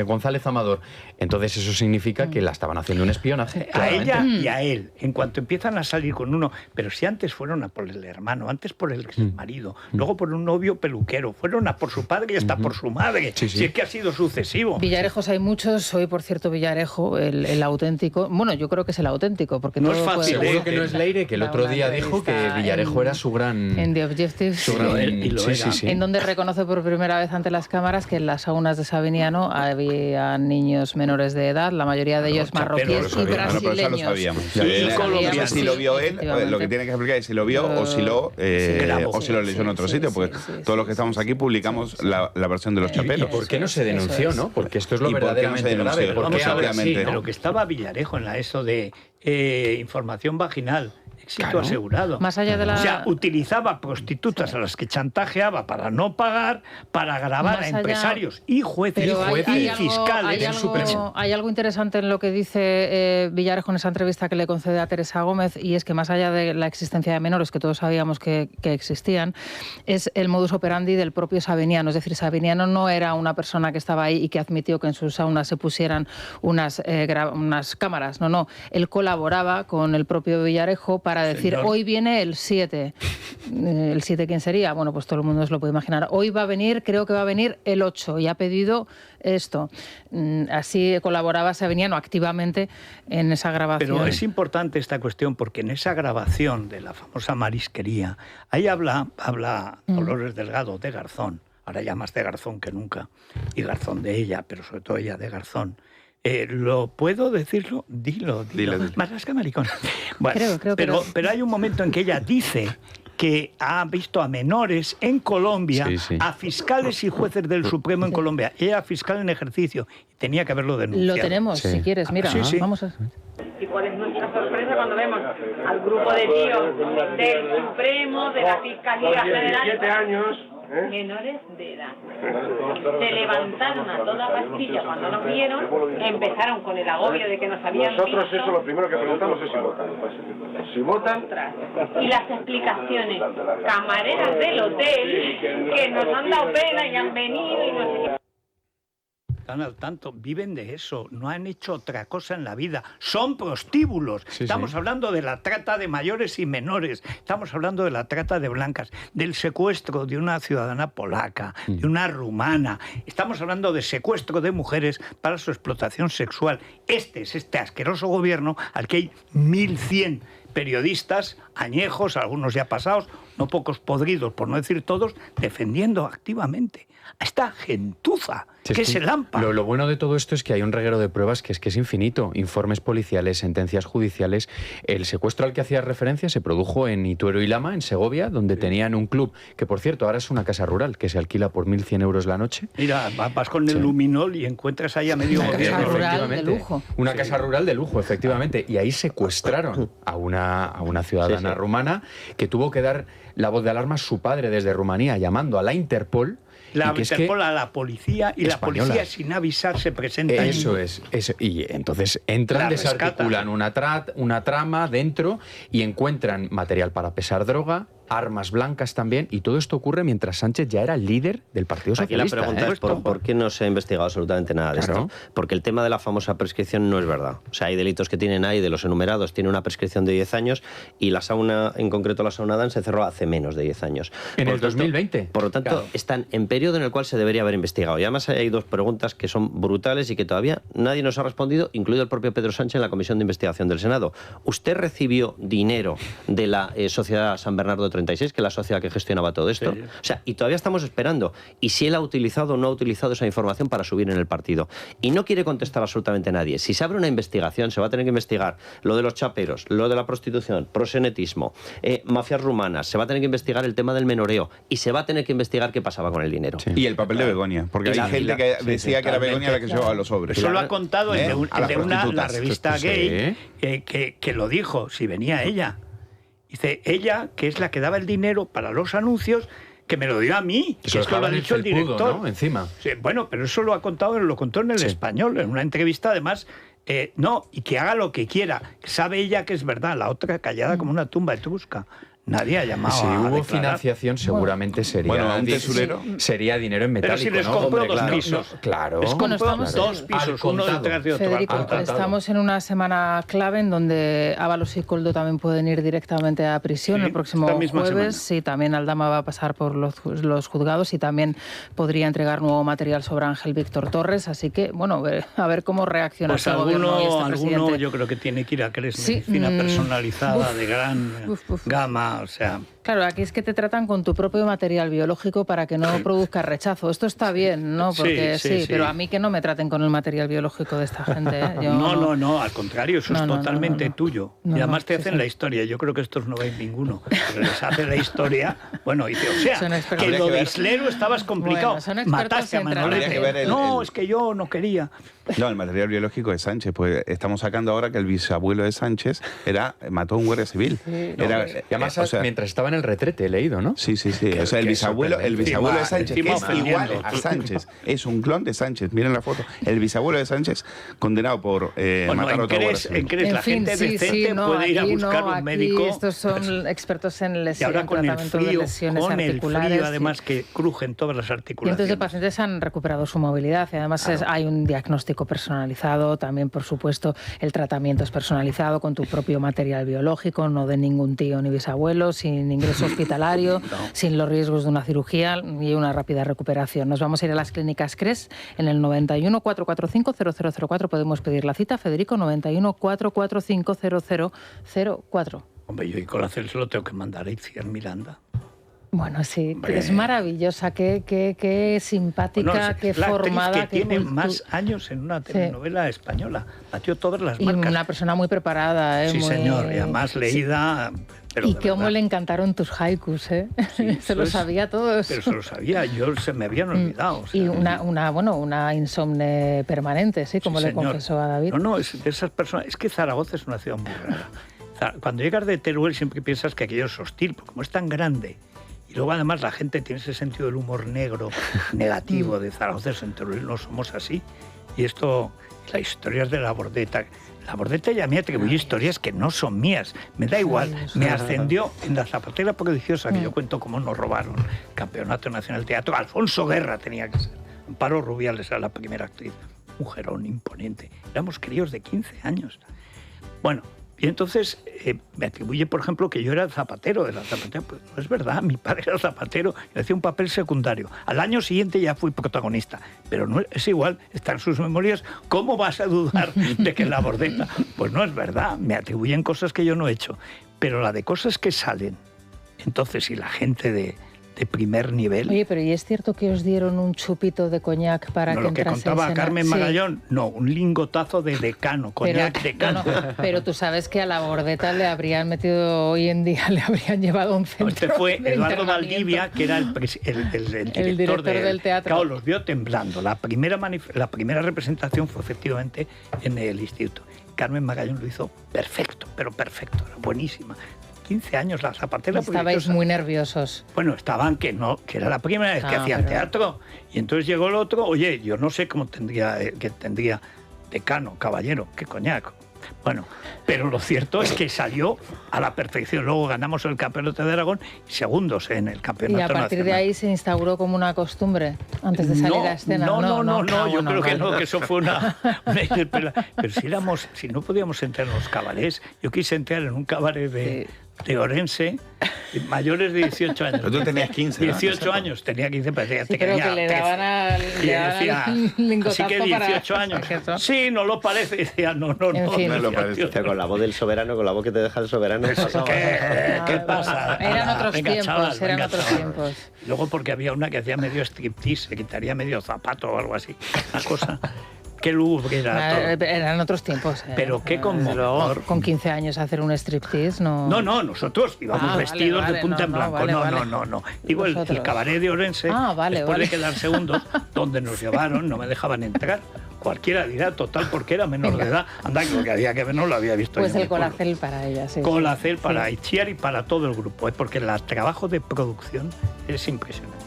González Amador. Entonces eso significa que la estaban haciendo un espionaje. A ella y a él, en cuanto empiezan a salir con uno, pero si antes fueron a por el hermano, antes por el marido, luego por un novio peluquero, fueron a por su padre y hasta por su madre. Si es que ha sido sucesivo. Villarejos hay muchos, hoy por cierto Villarejo el auténtico. Bueno, yo creo que es el auténtico, porque no es fácil. Seguro que no es Leire, que el otro día dijo que Villarejo era su gran... En The Objective, en donde reconoce por primera vez ante las cámaras que en las saunas de Sabiniano había niños menores de edad, la mayoría de ellos marroquíes y brasileños. Pero eso lo sabíamos. Si lo vio él, lo que tiene que explicar es si lo vio o si lo leyó en otro sitio, porque todos los que estamos aquí publicamos la versión de los chaperos. ¿Y por qué no se denunció, no? Porque esto es lo verdaderamente grave. Pero que estaba Villarejo en la ESO de información vaginal. Éxito asegurado. Más allá de la... O sea, utilizaba prostitutas a las que chantajeaba para no pagar, para grabar a empresarios y jueces y fiscales. Hay algo interesante en lo que dice Villarejo en esa entrevista que le concede a Teresa Gómez, y es que más allá de la existencia de menores, que todos sabíamos que existían, es el modus operandi del propio Sabiniano. Es decir, Sabiniano no era una persona que estaba ahí y que admitió que en sus saunas se pusieran unas cámaras. No. Él colaboraba con el propio Villarejo para decir, hoy viene el 7. ¿El 7 quién sería? Bueno, pues todo el mundo se lo puede imaginar. Hoy va a venir, creo que va a venir el 8 y ha pedido esto. Así colaboraba Sabiniano activamente en esa grabación. Pero es importante esta cuestión porque en esa grabación de la famosa marisquería, ahí habla Dolores Delgado de Garzón, ahora ya más de Garzón que nunca, y Garzón de ella, pero sobre todo ella de Garzón. ¿Lo puedo decirlo? Dilo. Marlasca maricón. Bueno, creo pero hay un momento en que ella dice que ha visto a menores en Colombia, a fiscales y jueces del Supremo en Colombia. Ella fiscal en ejercicio y tenía que haberlo denunciado. Lo tenemos, si quieres, mira, vamos a... ¿Y cuál es nuestra sorpresa cuando vemos al grupo de tíos del Supremo, de la Fiscalía General? 17 años... menores de edad. Se levantaron a toda pastilla cuando nos vieron, empezaron con el agobio de que nos habían Nosotros visto. Eso lo primero que preguntamos es si votan. Y las explicaciones, camareras del hotel que nos han dado pena y han venido y no sé qué. Están al tanto, viven de eso, no han hecho otra cosa en la vida, son prostíbulos. Estamos hablando de la trata de mayores y menores, estamos hablando de la trata de blancas, del secuestro de una ciudadana polaca, de una rumana, estamos hablando de secuestro de mujeres para su explotación sexual. Este es este asqueroso gobierno al que hay 1.100 periodistas añejos, algunos ya pasados, no pocos podridos, por no decir todos, defendiendo activamente a esta gentuza, que es el AMPA. Lo bueno de todo esto es que hay un reguero de pruebas que es infinito. Informes policiales, sentencias judiciales. El secuestro al que hacía referencia se produjo en Ituero y Lama, en Segovia, donde tenían un club, que por cierto ahora es una casa rural, que se alquila por 1.100 euros la noche. Mira, vas con el luminol y encuentras ahí a medio gobierno. Una casa rural de lujo. Una casa rural de lujo, efectivamente. Y ahí secuestraron a una ciudadana rumana que tuvo que dar la voz de alarma a su padre desde Rumanía, llamando a la Interpol. La Interpol a la policía y española. La policía sin avisar se presenta. Eso. Y entonces entran, desarticulan una trama dentro y encuentran material para pesar droga, armas blancas también, y todo esto ocurre mientras Sánchez ya era el líder del Partido Socialista. Aquí la pregunta es ¿por qué no se ha investigado absolutamente nada de esto? Porque el tema de la famosa prescripción no es verdad. O sea, hay delitos que tienen ahí, de los enumerados, tiene una prescripción de 10 años y la sauna, en concreto la sauna Dan, se cerró hace menos de 10 años. En el 2020. Por lo tanto, están en periodo en el cual se debería haber investigado. Y además hay dos preguntas que son brutales y que todavía nadie nos ha respondido, incluido el propio Pedro Sánchez en la Comisión de Investigación del Senado. ¿Usted recibió dinero de la Sociedad San Bernardo 36, que es la sociedad que gestionaba todo esto? Sí. O sea, y todavía estamos esperando. Y si él ha utilizado o no ha utilizado esa información para subir en el partido. Y no quiere contestar absolutamente nadie. Si se abre una investigación, se va a tener que investigar lo de los chaperos, lo de la prostitución, proxenetismo, mafias rumanas, se va a tener que investigar el tema del menoreo y se va a tener que investigar qué pasaba con el dinero. Sí. Y el papel de Begoña, porque hay gente que decía que era Begoña la que llevaba los sobres. Eso lo ha contado el de la revista gay, que lo dijo, si venía ella. Dice, ella, que es la que daba el dinero para los anuncios, que me lo dio a mí, que esto lo ha dicho el director. ¿No? Encima. Sí, bueno, pero eso lo contó en el Español, en una entrevista, además, y que haga lo que quiera. Sabe ella que es verdad, la otra callada como una tumba etrusca. Nadie ha llamado si a hubo declarar. Financiación, seguramente sería... Bueno, un tesorero. Sería dinero en metálico, Pero si les ¿no? compró Hombre, dos pisos. Claro. Les compró estamos dos pisos, uno detrás de otro. Federico, estamos en una semana clave en donde Ábalos y Koldo también pueden ir directamente a prisión el próximo jueves. Sí, también Aldama va a pasar por los juzgados y también podría entregar nuevo material sobre Ángel Víctor Torres. Así que, bueno, a ver cómo reacciona pues el gobierno y este presidente. Alguno yo creo que tiene que ir a medicina personalizada de gran gama, o sea... Claro, aquí es que te tratan con tu propio material biológico para que no produzca rechazo. Esto está bien, ¿no? Porque sí, pero a mí que no me traten con el material biológico de esta gente. ¿eh? No, al contrario, eso es totalmente tuyo. Y además te hacen la historia. Yo creo que estos no veis ninguno. Pero les hace la historia. Bueno, dice, o sea, que lo de Islero estabas complicado. Bueno, mataste a Manolete. No, es que yo no quería. No, el material biológico de Sánchez, pues estamos sacando ahora que el bisabuelo de Sánchez mató a un guardia civil. Sí, y además, mientras estaba en el retrete, he leído, ¿no? Sí. O sea, el bisabuelo de Sánchez es igual a Sánchez. Es un clon de Sánchez. Miren la foto. El bisabuelo de Sánchez condenado por matar a otro guardia civil. La gente decente puede ir a buscar un médico. Estos son expertos en lesiones, tratamiento de lesiones articulares. El frío, además, que crujen todas las articulaciones. Cientos de pacientes han recuperado su movilidad y además hay un diagnóstico personalizado, también por supuesto el tratamiento es personalizado con tu propio material biológico, no de ningún tío ni bisabuelo, sin ingreso hospitalario, sin los riesgos de una cirugía y una rápida recuperación. Nos vamos a ir a las clínicas CRES en el 91 445 0004, podemos pedir la cita, Federico, 91 445 0004. Hombre, yo y Colacel se lo tengo que mandar a Itziar Miranda. Bueno, sí, es maravillosa, qué simpática, qué formada. Que tiene más años en una telenovela española. Batió todas las marcas. Y una persona muy preparada, Sí, señor, y además leída... Pero y cómo le encantaron tus haikus, ¿eh? Sí, se lo sabía todos. Pero se lo sabía, se me habían olvidado. O sea, y una insomne permanente, ¿sí? Como le confesó a David. No, es de esas personas... Es que Zaragoza es una ciudad muy rara. Cuando llegas de Teruel siempre piensas que aquello es hostil, porque como es tan grande... Y luego además la gente tiene ese sentido del humor negro, negativo de Zaragoza, en Teruel no somos así. Y esto, las historias de la Bordeta ya mía, que voy historias que no son mías, me da igual. Me ascendió en la Zapatera Prodigiosa, que yo cuento cómo nos robaron el Campeonato Nacional de Teatro. Alfonso Guerra tenía que ser. Amparo Rubiales era la primera actriz, mujerón imponente. Éramos críos de 15 años. Bueno, y entonces me atribuye, por ejemplo, que yo era zapatero de la zapatera. Pues no es verdad, mi padre era zapatero y hacía un papel secundario. Al año siguiente ya fui protagonista, pero no es igual, está en sus memorias. ¿Cómo vas a dudar de que la Bordeta? Pues no es verdad, me atribuyen cosas que yo no he hecho, pero la de cosas que salen. Entonces, y la gente de primer nivel... Oye, pero ¿y es cierto que os dieron un chupito de coñac para que entrase en lo que contaba Carmen Magallón? No, un lingotazo de Decano, coñac Decano. Pero tú sabes que a la Bordeta le habrían metido hoy en día, le habrían llevado a un centro. Este fue Eduardo Valdivia, que era el director del teatro. Claro, los vio temblando. La primera representación fue efectivamente en el instituto. Carmen Magallón lo hizo perfecto, pero perfecto, era buenísima. 15 años la Zapatera. Estabais muy nerviosos. Bueno, estaban que era la primera vez que hacían teatro. Y entonces llegó el otro, oye, yo no sé cómo tendría Decano, caballero, qué coñac. Bueno, pero lo cierto es que salió a la perfección. Luego ganamos el Campeonato de Aragón y segundos en el Campeonato Nacional. Y a partir de ahí se instauró como una costumbre antes de salir a escena. No, yo creo que no, que eso fue una pero si no podíamos entrar en los cabarets, yo quise entrar en un cabaret de Orense, mayores de 18 años. Pero tú tenías 15, ¿no? 18 años, tenía 15, pero que le daban al lingotazo. Así que 18 años. Sí, no lo parece. Decía, no lo parece. O sea, con la voz del soberano, con la voz que te deja el soberano. ¿Qué pasa? Eran otros tiempos. Luego porque había una que hacía medio striptease, se quitaría medio zapato o algo así. Una cosa... Qué lúgubre era todo. Eran otros tiempos. Pero qué conmovedor. Con 15 años hacer un striptease, no... No, nosotros íbamos vestidos de punta en blanco. No. Digo, el cabaret de Orense, después de quedar segundos, donde nos llevaron, no me dejaban entrar. Cualquiera dirá, total, porque era menor de edad. Anda, que lo que había que ver no lo había visto. Pues el Colacel para ella, sí. Colacel para Itziar y para todo el grupo, porque el trabajo de producción es impresionante.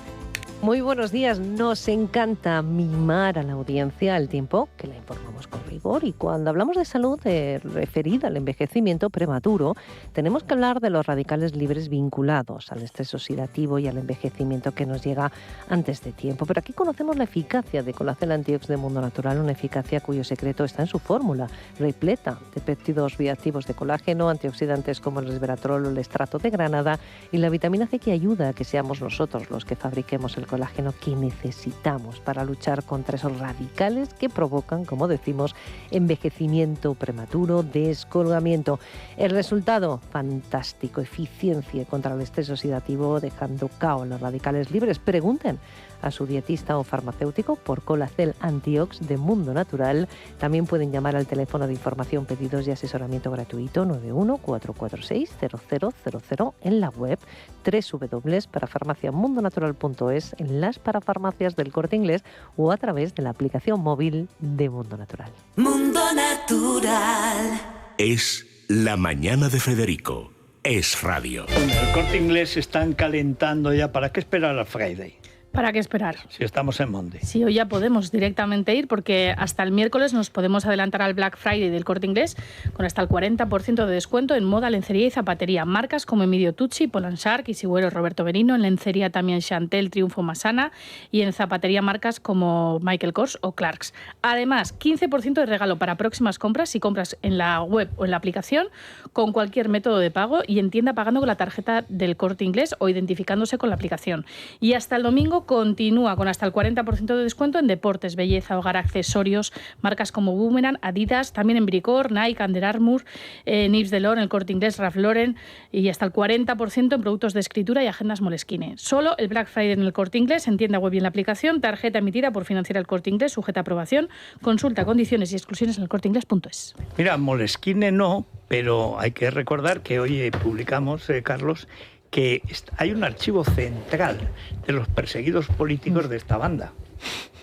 Muy buenos días, nos encanta mimar a la audiencia al tiempo que la informamos con rigor. Y cuando hablamos de salud referida al envejecimiento prematuro, tenemos que hablar de los radicales libres vinculados al estrés oxidativo y al envejecimiento que nos llega antes de tiempo. Pero aquí conocemos la eficacia de Colacel Antiox de Mundo Natural, una eficacia cuyo secreto está en su fórmula, repleta de péptidos bioactivos de colágeno, antioxidantes como el resveratrol o el estrato de granada y la vitamina C que ayuda a que seamos nosotros los que fabriquemos el colágeno que necesitamos para luchar contra esos radicales que provocan, como decimos, envejecimiento prematuro, descolgamiento. El resultado, fantástico, eficiencia contra el estrés oxidativo, dejando cao los radicales libres. Pregunten a su dietista o farmacéutico por Colacel Antiox de Mundo Natural. También pueden llamar al teléfono de información, pedidos y asesoramiento gratuito 91-446-0000 en la web www.parafarmaciamundonatural.es, en las parafarmacias del Corte Inglés o a través de la aplicación móvil de Mundo Natural. Mundo Natural. Es la mañana de Federico. Es radio. En el Corte Inglés están calentando ya. ¿Para qué esperar al Friday? ¿Para qué esperar? Si estamos en Monday. Sí, hoy ya podemos directamente ir porque hasta el miércoles nos podemos adelantar al Black Friday del Corte Inglés con hasta el 40% de descuento en moda, lencería y zapatería. Marcas como Emilio Tucci, Polan Shark, Isigüero, Roberto Benino. En lencería también Chantel, Triunfo, Masana. Y en zapatería marcas como Michael Kors o Clarks. Además, 15% de regalo para próximas compras si compras en la web o en la aplicación con cualquier método de pago y en tienda pagando con la tarjeta del Corte Inglés o identificándose con la aplicación. Y hasta el domingo continúa con hasta el 40% de descuento en deportes, belleza, hogar, accesorios, marcas como Boomerang, Adidas, también en Bricor, Nike, Under Armour, Yves Saint Laurent, el Corte Inglés, Ralph Lauren y hasta el 40% en productos de escritura y agendas Moleskine. Solo el Black Friday en el Corte Inglés, en tienda web y en la aplicación, tarjeta emitida por Financiera el Corte Inglés, sujeta a aprobación, consulta condiciones y exclusiones en elcorteinglés.es. Mira, Moleskine no, pero hay que recordar que hoy publicamos, Carlos, que hay un archivo central de los perseguidos políticos de esta banda.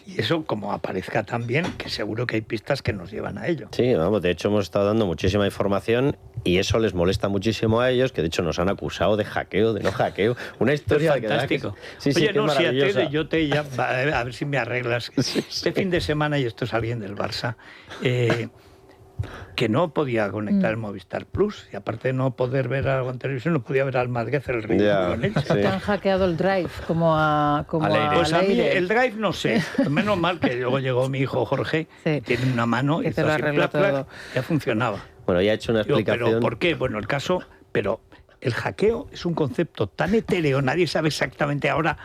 Y eso, como aparezca también, que seguro que hay pistas que nos llevan a ello. Sí, vamos, de hecho hemos estado dando muchísima información y eso les molesta muchísimo a ellos, que de hecho nos han acusado de hackeo, de no hackeo. Una historia fantástico. Sí, oye, no, si a ver si me arreglas. Este fin de semana, y esto es alguien del Barça, que no podía conectar el Movistar Plus y aparte de no poder ver algo en televisión, no podía ver al Madrid hacer el ridículo en él. Te han hackeado el Drive Pues a mí el Drive no sé, menos mal que luego llegó mi hijo Jorge, que tiene una mano y hizo así, ya funcionaba. Bueno, ya he hecho una explicación. ¿Pero por qué? Bueno, el caso, pero el hackeo es un concepto tan etéreo, nadie sabe exactamente ahora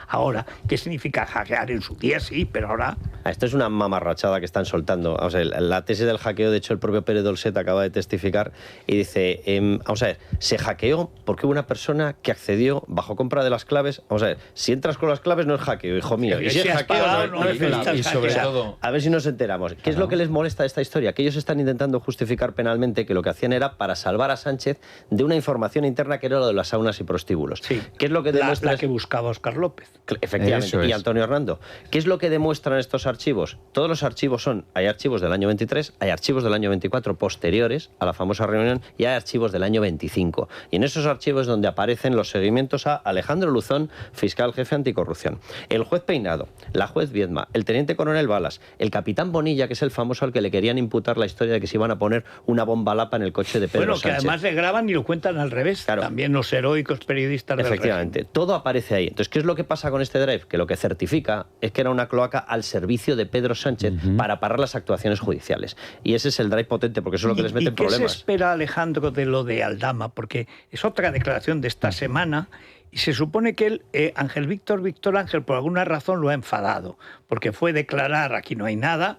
qué significa hackear. En su día sí, pero ahora... Esto es una mamarrachada que están soltando. O sea, la tesis del hackeo, de hecho, el propio Pérez Dolcet acaba de testificar y dice, vamos a ver, se hackeó porque hubo una persona que accedió bajo compra de las claves. Vamos a ver, si entras con las claves no es hackeo, hijo mío. Y si es hackeo, no es feliz. Y sobre todo... A ver si nos enteramos. ¿Qué es lo que les molesta de esta historia? Que ellos están intentando justificar penalmente que lo que hacían era para salvar a Sánchez de una información interna que era lo de las saunas y prostíbulos. Sí, ¿qué es lo que demuestra? La que buscaba Óscar López. Efectivamente, y Antonio Hernando. ¿Qué es lo que demuestran estos archivos? Todos los archivos hay archivos del año 23, hay archivos del año 24 posteriores a la famosa reunión y hay archivos del año 25. Y en esos archivos es donde aparecen los seguimientos a Alejandro Luzón, fiscal jefe anticorrupción, el juez Peinado, la juez Viedma, el teniente coronel Balas, el capitán Bonilla, que es el famoso al que le querían imputar la historia de que se iban a poner una bomba lapa en el coche de Pedro Sánchez. Bueno, que además le graban y lo cuentan al revés. Claro. También los heroicos periodistas del Efectivamente, todo aparece ahí. Entonces, ¿qué es lo que pasa con este Drive? Que lo que certifica es que era una cloaca al servicio de Pedro Sánchez para parar las actuaciones judiciales. Y ese es el Drive potente, porque eso es lo que les mete en problemas. ¿Y qué se espera, Alejandro, de lo de Aldama? Porque es otra declaración de esta semana y se supone que Ángel Víctor Ángel, por alguna razón lo ha enfadado, porque fue declarar aquí no hay nada.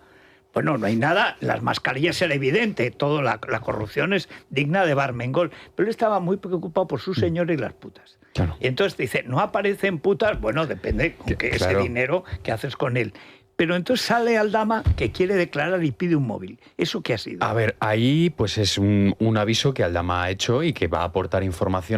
Bueno, no hay nada, las mascarillas era evidente, toda la corrupción es digna de Barmengol, pero él estaba muy preocupado por su señor y las putas. Claro. Y entonces dice, ¿no aparecen putas? Bueno, depende con que ese dinero que haces con él. Pero entonces sale Aldama que quiere declarar y pide un móvil. ¿Eso qué ha sido? A ver, ahí pues es un aviso que Aldama ha hecho y que va a aportar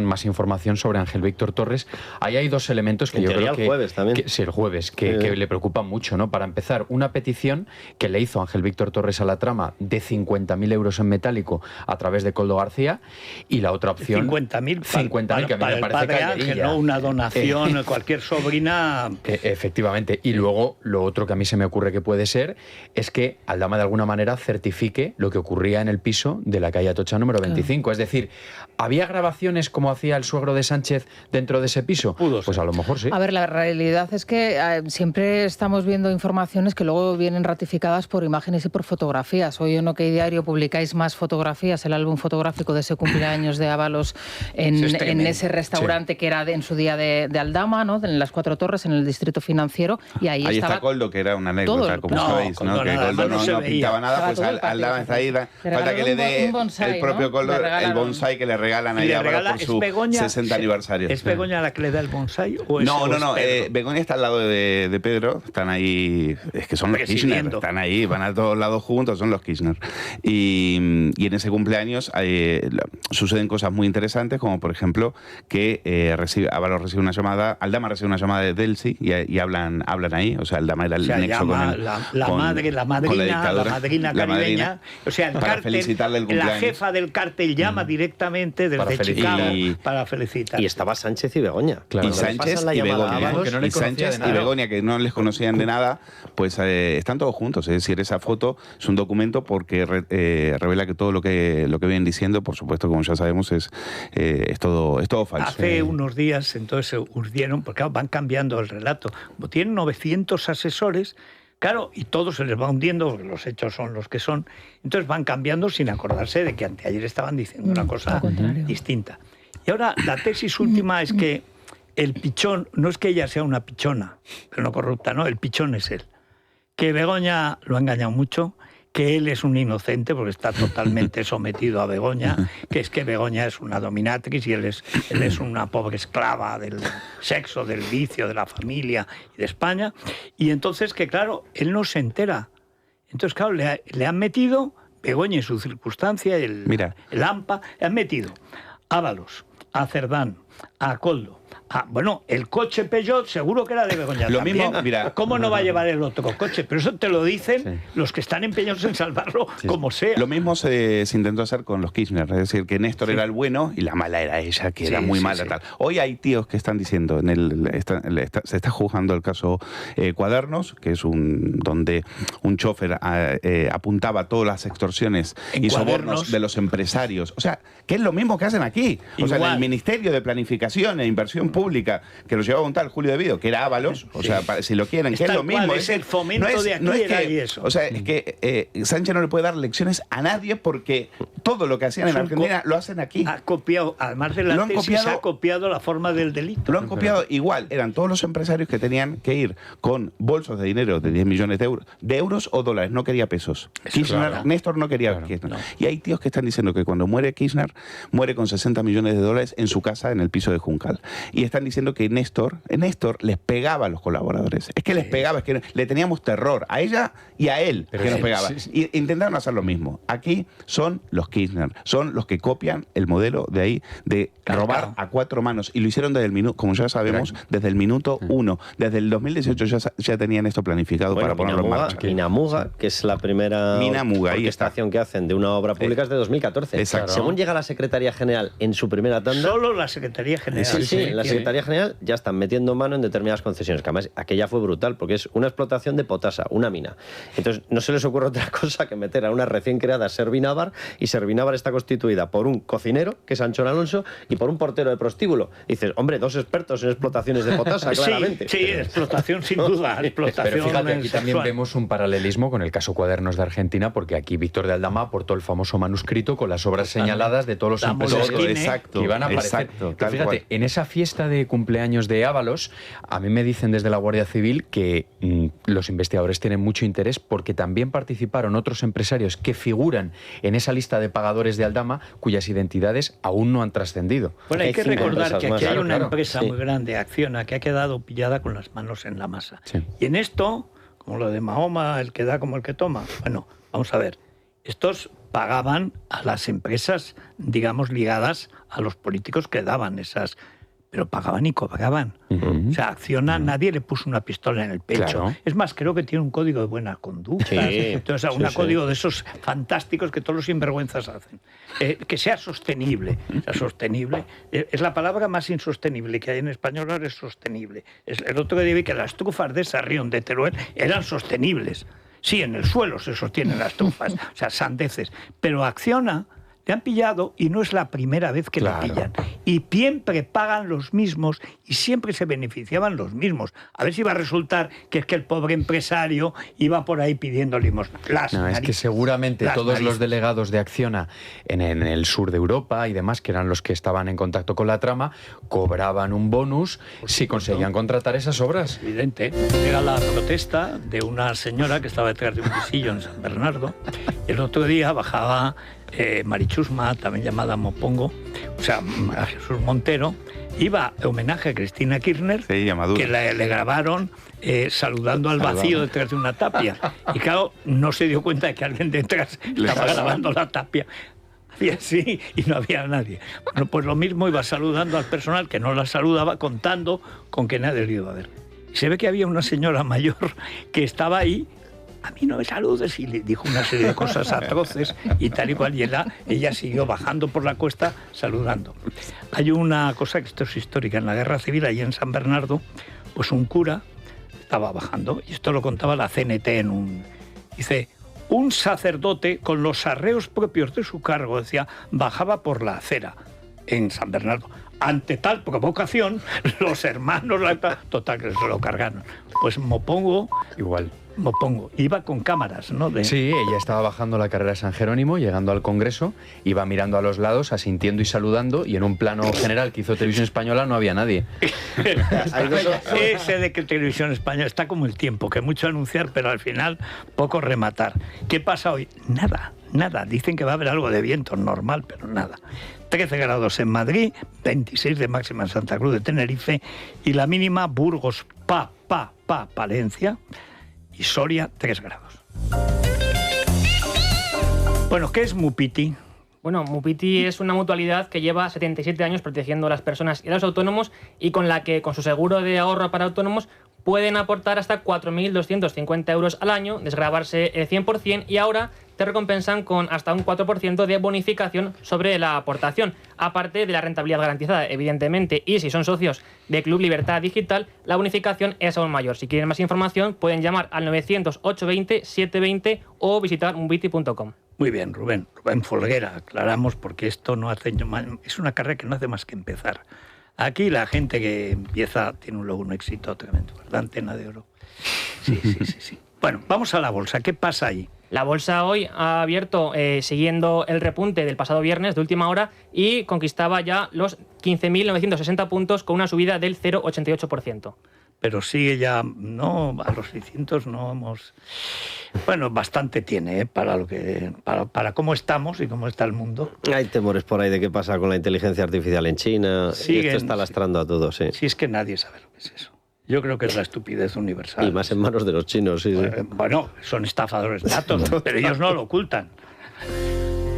más información sobre Ángel Víctor Torres. Ahí hay dos elementos que yo creo que... el jueves también. Sí, el jueves, que le preocupan mucho, ¿no? Para empezar, una petición que le hizo Ángel Víctor Torres a la trama de 50.000 euros en metálico a través de Koldo García, y la otra opción... 50.000 que a mí me parece callerilla. Ángel, ¿no? Una donación, cualquier sobrina... Efectivamente. Y luego, lo otro que a mí se me ocurre que puede ser, es que Aldama de alguna manera certifique lo que ocurría en el piso de la calle Atocha número 25. Claro. Es decir, ¿había grabaciones como hacía el suegro de Sánchez dentro de ese piso? Pues a lo mejor sí. A ver, la realidad es que siempre estamos viendo informaciones que luego vienen ratificadas por imágenes y por fotografías. Hoy en OK Diario publicáis más fotografías, el álbum fotográfico de ese cumpleaños de Ábalos en ese restaurante que era en su día de Aldama, ¿no? En las Cuatro Torres, en el distrito financiero, y ahí está Koldo, que era una anécdota, como sabéis, ¿no? Que Koldo no pintaba nada, pues Aldama está ahí, falta que le dé el propio Koldo el bonsai que le regalan ahí por su 60 aniversario. ¿Es Begoña la que le da el bonsai? No, Begoña está al lado de Pedro, están ahí, es que son los Kirchner, están ahí, van a todos lados juntos, son los Kirchner. Y en ese cumpleaños suceden cosas muy interesantes, como por ejemplo que Ábalos recibe una llamada, Aldama recibe una llamada de Delcy y hablan ahí, o sea, Aldama era el nexo con la madrina caribeña, o sea, el cártel, la jefa del cártel llama directamente desde Chicago para felicitar. Y estaba Sánchez y Begoña. Claro. Y Sánchez y Begoña, que no les conocían de nada, pues están todos juntos. Es decir, esa foto es un documento porque revela que todo lo que vienen diciendo, por supuesto, como ya sabemos, es todo falso. Hace unos días, entonces se urdieron, porque van cambiando el relato. Como tienen 900 asesores, claro, y todo se les va hundiendo, porque los hechos son los que son, entonces van cambiando sin acordarse de que anteayer estaban diciendo una cosa distinta. Y ahora la tesis última es que el pichón, no es que ella sea una pichona, pero no corrupta, no, el pichón es él. Que Begoña lo ha engañado mucho, que él es un inocente porque está totalmente sometido a Begoña, que es que Begoña es una dominatrix y él es una pobre esclava del sexo, del vicio, de la familia y de España. Y entonces que, claro, él no se entera. Entonces, claro, le han metido, Begoña en su circunstancia, el AMPA, le han metido a Ábalos, a Cerdán, a Koldo. Bueno, el coche Peugeot seguro que era de Begoña. Lo también. mismo, mira. ¿Cómo no va a llevar el otro coche? Pero eso te lo dicen los que están empeñados en salvarlo, como sea. Lo mismo se intentó hacer con los Kirchner, es decir, que Néstor era el bueno y la mala era ella, que era muy mala. Tal. Hoy hay tíos que están diciendo, se está juzgando el caso Cuadernos, que es donde un chofer apuntaba todas las extorsiones y sobornos de los empresarios. O sea, que es lo mismo que hacen aquí. O sea, en el Ministerio de Planificación e Inversión Pública, que lo llevaba un tal Julio de Vido, que era Ábalos, o sea, si lo quieren, que es lo mismo. Es el fomento de aquí y eso. O sea, es que Sánchez no le puede dar lecciones a nadie porque todo lo que hacían en Argentina lo hacen aquí. Ha copiado, además de la tesis, ha copiado la forma del delito. Lo han copiado igual. Eran todos los empresarios que tenían que ir con bolsos de dinero de 10 millones de euros o dólares, no quería pesos. Néstor no quería Kirchner. No. Y hay tíos que están diciendo que cuando muere Kirchner, muere con 60 millones de dólares en su casa en el piso de Juncal. Y están diciendo que Néstor les pegaba a los colaboradores. Es que les pegaba, es que le teníamos terror a ella y a él, que nos pegaba. Y intentaron hacer lo mismo. Aquí son los Kirchner, son los que copian el modelo de ahí, de robar a cuatro manos. Y lo hicieron desde el minuto, como ya sabemos, desde el minuto 1. Desde el 2018 ya tenían esto planificado para ponerlo en marcha. Minamuga, que es la primera orquestación que hacen de una obra pública, es de 2014. Exacto. Según llega la Secretaría General en su primera tanda... Solo la Secretaría General. Sí, en la Secretaría General ya están metiendo mano en determinadas concesiones, que además aquella fue brutal, porque es una explotación de potasa, una mina. Entonces no se les ocurre otra cosa que meter a una recién creada Servinávar, y Servinávar está constituida por un cocinero, que es Anchón Alonso, y por un portero de prostíbulo. Y dices, hombre, dos expertos en explotaciones de potasa, claramente. Sí, explotación sin duda. Pero fíjate, aquí también vemos un paralelismo con el caso Cuadernos de Argentina, porque aquí Víctor de Aldama aportó el famoso manuscrito con las obras señaladas de todos los empresarios que iban a aparecer. Fíjate, en esa fiesta de cumpleaños de Ábalos, a mí me dicen desde la Guardia Civil que los investigadores tienen mucho interés porque también participaron otros empresarios que figuran en esa lista de pagadores de Aldama cuyas identidades aún no han trascendido. Bueno, hay que recordar que aquí hay una empresa muy grande, Acciona, que ha quedado pillada con las manos en la masa. Sí. Y en esto, como lo de Mahoma, el que da como el que toma, bueno, vamos a ver, estos pagaban a las empresas, digamos, ligadas a los políticos que daban esas... pero pagaban y cobraban. O sea, Acciona, nadie le puso una pistola en el pecho. Claro. Es más, creo que tiene un código de buena conducta. Entonces, un código de esos fantásticos que todos los sinvergüenzas hacen. Que sea sostenible. Es la palabra más insostenible que hay en español, ahora es sostenible. El otro día vi que las trufas de Sarrión, de Teruel, eran sostenibles. Sí, en el suelo se sostienen las trufas, o sea, sandeces. Pero Acciona le han pillado y no es la primera vez que le pillan. Y siempre pagan los mismos y siempre se beneficiaban los mismos. A ver si va a resultar que es que el pobre empresario iba por ahí pidiendo limosna. Es que seguramente todos los delegados de Acciona en el sur de Europa y demás, que eran los que estaban en contacto con la trama, cobraban un bonus si conseguían contratar esas obras. Evidente. Llega la protesta de una señora que estaba detrás de un visillo en San Bernardo. El otro día bajaba Marichusma, también llamada Mopongo, o sea, a Jesús Montero, iba a homenaje a Cristina Kirchner, que le grabaron saludando al vacío detrás de una tapia. Y claro, no se dio cuenta de que alguien detrás estaba grabando la tapia. Hacía así y no había nadie. Bueno, pues lo mismo, iba saludando al personal que no la saludaba, contando con que nadie le iba a ver. Y se ve que había una señora mayor que estaba ahí. A mí no me saludes, y le dijo una serie de cosas atroces y tal y cual, y ella siguió bajando por la cuesta saludando. Hay una cosa que esto es histórica, en la Guerra Civil, allí en San Bernardo, pues un cura estaba bajando, y esto lo contaba la CNT dice, un sacerdote con los arreos propios de su cargo, decía, bajaba por la acera en San Bernardo. Ante tal provocación, los hermanos, total, que se lo cargaron. Pues Mopongo... Igual. Iba con cámaras, ¿no? Sí, ella estaba bajando la carrera de San Jerónimo, llegando al Congreso, iba mirando a los lados, asintiendo y saludando, y en un plano general que hizo Televisión Española no había nadie. Ese de que Televisión Española está como el tiempo, que mucho anunciar, pero al final poco rematar. ¿Qué pasa hoy? Nada. Dicen que va a haber algo de viento normal, pero nada. 13 grados en Madrid, 26 de máxima en Santa Cruz de Tenerife, y la mínima Burgos, Palencia, y Soria, 3 grados. Bueno, ¿qué es Mupiti? Bueno, Mupiti es una mutualidad que lleva 77 años protegiendo a las personas y a los autónomos, y con la que, con su seguro de ahorro para autónomos, pueden aportar hasta 4.250 euros al año, desgravarse el 100%, y ahora te recompensan con hasta un 4% de bonificación sobre la aportación, aparte de la rentabilidad garantizada, evidentemente. Y si son socios de Club Libertad Digital, la bonificación es aún mayor. Si quieren más información, pueden llamar al 900-820-720 o visitar mupiti.com. Muy bien, Rubén Folguera, aclaramos, porque esto no hace, es una carrera que no hace más que empezar. Aquí la gente que empieza tiene luego un éxito tremendo, ¿verdad? Antena de Oro. Sí. Bueno, vamos a la bolsa. ¿Qué pasa ahí? La bolsa hoy ha abierto siguiendo el repunte del pasado viernes de última hora y conquistaba ya los 15.960 puntos con una subida del 0,88%. Pero sigue ya, no, a los 600 no hemos... Bueno, bastante tiene, para cómo estamos y cómo está el mundo. Hay temores por ahí de qué pasa con la inteligencia artificial en China. Esto está lastrando a todos, sí. Sí, es que nadie sabe lo que es eso. Yo creo que es la estupidez universal. Y más en manos de los chinos, sí. Bueno, son estafadores natos, pero ellos no lo ocultan.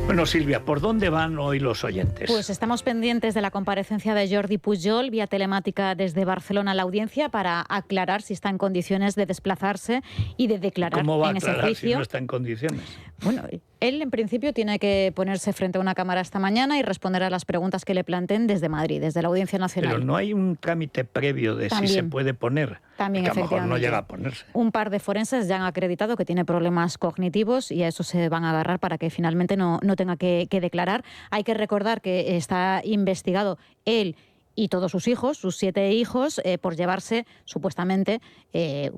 Bueno, Silvia, ¿por dónde van hoy los oyentes? Pues estamos pendientes de la comparecencia de Jordi Pujol vía telemática desde Barcelona a la audiencia para aclarar si está en condiciones de desplazarse y de declarar en ese juicio. ¿Cómo va a aclarar si no está en condiciones? Bueno, él en principio tiene que ponerse frente a una cámara esta mañana y responder a las preguntas que le planteen desde Madrid, desde la Audiencia Nacional. Pero no hay un trámite previo de si se puede poner. También, que a lo mejor efectivamente. no llega a ponerse. Un par de forenses ya han acreditado que tiene problemas cognitivos y a eso se van a agarrar para que finalmente no tenga que declarar. Hay que recordar que está investigado él y todos sus hijos, sus 7 hijos, por llevarse supuestamente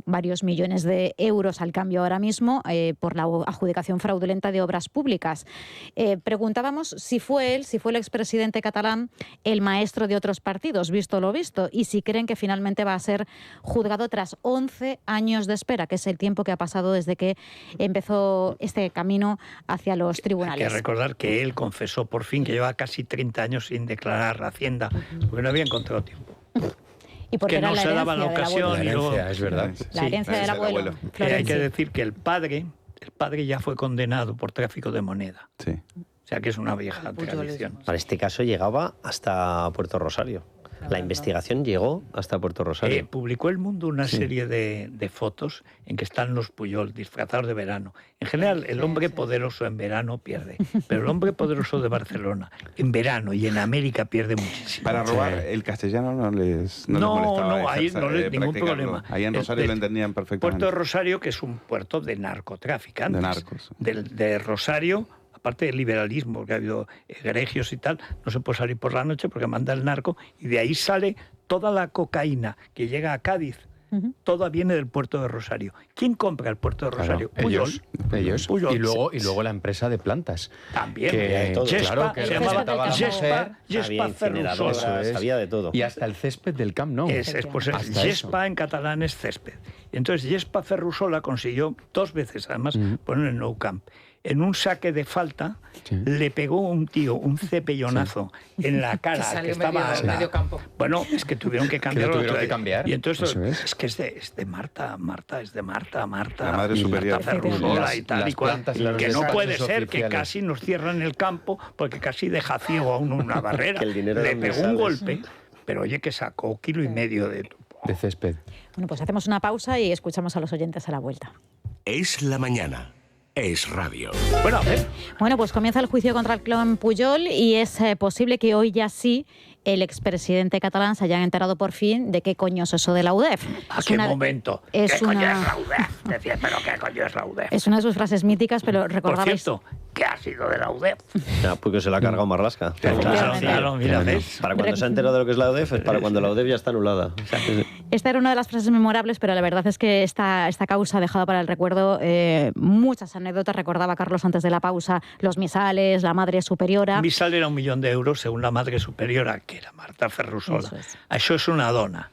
varios millones de euros al cambio ahora mismo por la adjudicación fraudulenta de obras públicas. Preguntábamos si fue él, si fue el expresidente catalán, el maestro de otros partidos, visto lo visto, y si creen que finalmente va a ser juzgado tras 11 años de espera, que es el tiempo que ha pasado desde que empezó este camino hacia los tribunales. Hay que recordar que él confesó por fin que lleva casi 30 años sin declarar a Hacienda, porque no había encontrado tiempo. Y porque que no se daba la ocasión. La herencia, es verdad. La herencia del abuelo. Hay que decir que el padre ya fue condenado por tráfico de moneda. Sí. O sea que es una vieja tradición. Para este caso llegaba hasta Puerto Rosario. La investigación llegó hasta Puerto Rosario. Publicó El Mundo una serie de fotos en que están los Pujol disfrazados de verano. En general, el hombre poderoso en verano pierde, pero el hombre poderoso de Barcelona en verano y en América pierde muchísimo. Para robar el castellano no les molestaba. Ahí no les ningún problema. Ahí en Rosario lo entendían perfectamente. Puerto de Rosario, que es un puerto de narcotraficantes. De narcos. De Rosario, aparte del liberalismo, que ha habido egregios y tal, no se puede salir por la noche porque manda el narco, y de ahí sale toda la cocaína que llega a Cádiz. Toda viene del puerto de Rosario. ¿Quién compra el puerto de Rosario? Claro, ellos. Pujol. Y luego la empresa de plantas. También. Claro, que se llamaba Gespa Ferrusola. Sabía de todo. Y hasta el césped del Camp Nou. Gespa en catalán es césped. Y entonces Gespa Ferrusola consiguió 2 veces, además, poner el Nou Camp. En un saque de falta, le pegó un tío un cepellonazo en la cara. Que estaba medio campo. Bueno, es que tuvieron que cambiarlo. Y entonces es que es de Marta, la madre superior. Ferrusola y tal y cual. Que no puede ser que oficiales. casi nos cierran el campo porque casi deja ciego a uno una barrera. Le pegó un golpe, pero oye, que sacó 1,5 kg de césped. Bueno, pues hacemos una pausa y escuchamos a los oyentes a la vuelta. Es la mañana. Es radio. Bueno, a ver. Bueno, pues comienza el juicio contra el clan Pujol y es posible que hoy ya sí el expresidente catalán se hayan enterado por fin de qué coño es eso de la UDEF. ¿A qué momento? ¿Qué coño es la UDEF? Decía, pero ¿qué coño es la UDEF? Es una de sus frases míticas, pero recordabais... Por cierto, ¿qué ha sido de la UDEF? Ya, porque se la ha cargado Marlaska. Claro, mira, ¿ves? Para cuando se ha enterado de lo que es la UDEF, es para cuando la UDEF ya está anulada. O sea, esta era una de las frases memorables, pero la verdad es que esta causa ha dejado para el recuerdo muchas anécdotas. Recordaba Carlos antes de la pausa los misales, la madre superiora. Un misal era 1 millón de euros según la madre superiora, que era Marta Ferrusola. Això es una dona.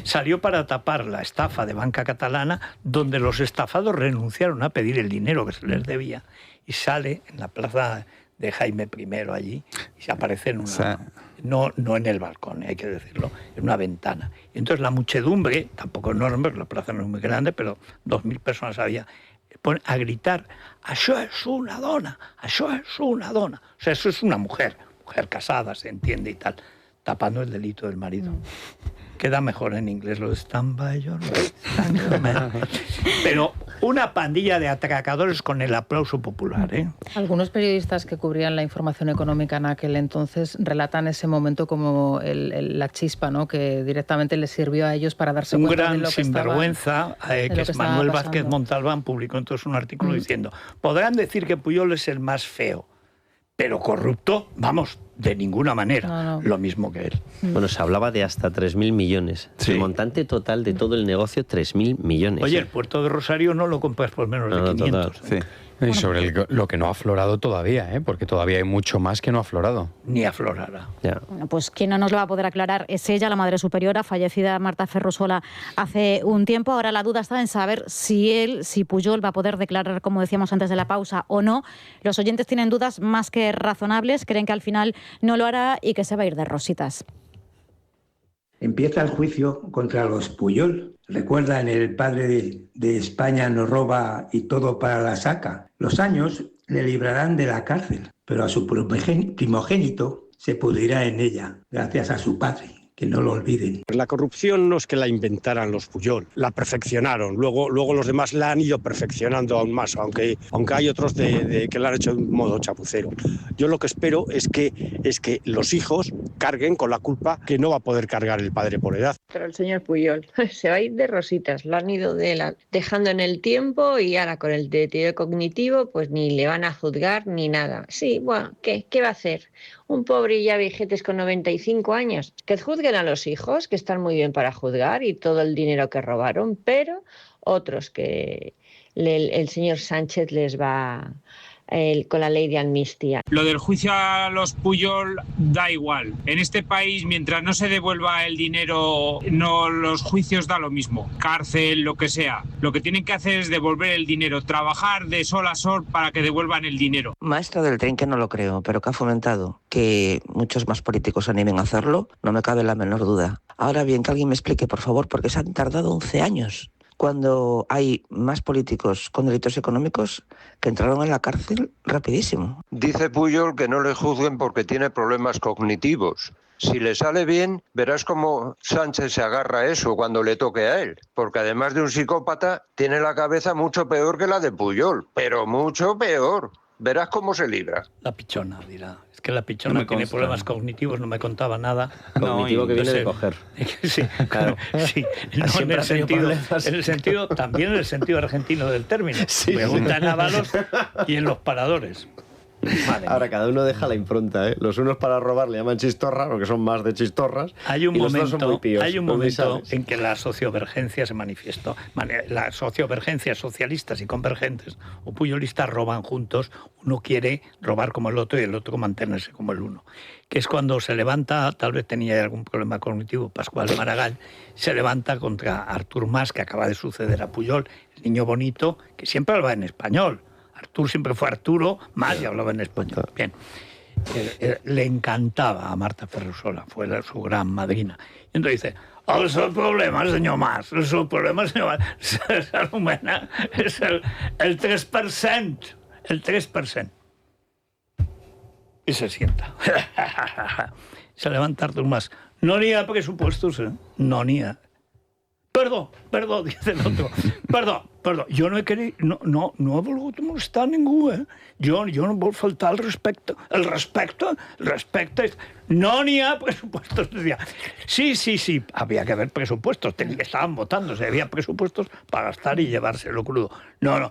Salió para tapar la estafa de Banca Catalana, donde los estafados renunciaron a pedir el dinero que se les debía. Y sale en la plaza de Jaime I allí y se aparece en una... No en el balcón, hay que decirlo, en una ventana. Y entonces la muchedumbre, tampoco enorme, porque la plaza no es muy grande, pero 2.000 personas había, pone a gritar, això es una dona, això es una dona. O sea, eso es una mujer casada, se entiende y tal, tapando el delito del marido. Queda mejor en inglés lo de stand by your Pero una pandilla de atracadores con el aplauso popular, ¿eh? Algunos periodistas que cubrían la información económica en aquel entonces relatan ese momento como la chispa, ¿no? Que directamente les sirvió a ellos para darse cuenta de lo que sinvergüenza, que es Manuel Vázquez Montalbán, publicó entonces un artículo diciendo: podrán decir que Pujol es el más feo, pero corrupto, vamos, de ninguna manera, lo mismo que él. Bueno, se hablaba de hasta 3.000 millones. El montante total de todo el negocio, 3.000 millones. Oye, el puerto de Rosario no lo compras por menos de 500. Y sobre lo que no ha aflorado todavía, porque todavía hay mucho más que no ha aflorado. Ni aflorará. Bueno, pues quien no nos lo va a poder aclarar es ella, la madre superiora, fallecida Marta Ferrusola hace un tiempo. Ahora la duda está en saber si Pujol va a poder declarar, como decíamos antes de la pausa, o no. Los oyentes tienen dudas más que razonables, creen que al final no lo hará y que se va a ir de rositas. Empieza el juicio contra los Pujol. Recuerdan, el padre de España nos roba y todo para la saca. Los años le librarán de la cárcel, pero a su primogénito se pudrirá en ella, gracias a su padre. Que no lo olviden. La corrupción no es que la inventaran los Pujol, la perfeccionaron. Luego los demás la han ido perfeccionando aún más, aunque hay otros que la han hecho de un modo chapucero. Yo lo que espero es que los hijos carguen con la culpa que no va a poder cargar el padre por edad. Pero el señor Pujol se va a ir de rositas, lo han ido dejando en el tiempo y ahora con el deterioro cognitivo pues ni le van a juzgar ni nada. Sí, bueno, ¿qué va a hacer? Un pobre ya viejetes con 95 años. Que juzguen a los hijos, que están muy bien para juzgar y todo el dinero que robaron, pero otros que el señor Sánchez les va con la ley de amnistía. Lo del juicio a los Pujol da igual. En este país, mientras no se devuelva el dinero, los juicios da lo mismo. Cárcel, lo que sea. Lo que tienen que hacer es devolver el dinero, trabajar de sol a sol para que devuelvan el dinero. Maestro del tren, que no lo creo, pero que ha fomentado que muchos más políticos animen a hacerlo, no me cabe la menor duda. Ahora bien, que alguien me explique, por favor, por qué se han tardado 11 años. cuando hay más políticos con delitos económicos que entraron en la cárcel rapidísimo. Dice Pujol que no le juzguen porque tiene problemas cognitivos. Si le sale bien, verás cómo Sánchez se agarra a eso cuando le toque a él. Porque además de un psicópata, tiene la cabeza mucho peor que la de Pujol. Pero mucho peor. Verás cómo se libra. La pichona, dirá. Es que la pichona no tiene problemas cognitivos, no me contaba nada. Cognitivo que viene de coger. Sí, claro. Sí. No, en el sentido, también en el sentido argentino del término. Sí, me gustan Ábalos y en los paradores. Vale. Ahora cada uno deja la impronta, ¿eh? Los unos para robar le llaman chistorra, porque son más de chistorras. Hay un momento en que la sociovergencia se manifestó. La sociovergencia, socialistas y convergentes o puyolistas roban juntos. Uno quiere robar como el otro y el otro mantenerse como el uno. Que es cuando se levanta, tal vez tenía algún problema cognitivo, Pascual Maragall, se levanta contra Artur Mas, que acaba de suceder a Pujol, el niño bonito, que siempre habla en español. Artur siempre fue Arturo, Mas y hablaba en español. Bien. Le encantaba a Marta Ferrusola, fue su gran madrina. Y entonces dice, el problema, senyor Mas, el problema, senyor Mas, es el 3%. El 3%. Y se sienta. Se levanta Artur Mas. No n'hi ha presupuestos, ¿eh? No n'hi ha. Perdó, dice el otro. Perdó. Jo no he querido, no he volgut molestar ningú, ¿eh? Jo no vol faltar el respecte. El respecte. No n'hi ha presupuestos. Decía, sí, había que haber presupuestos. Estaban votando, había presupuestos para gastar y llevárselo crudo. No,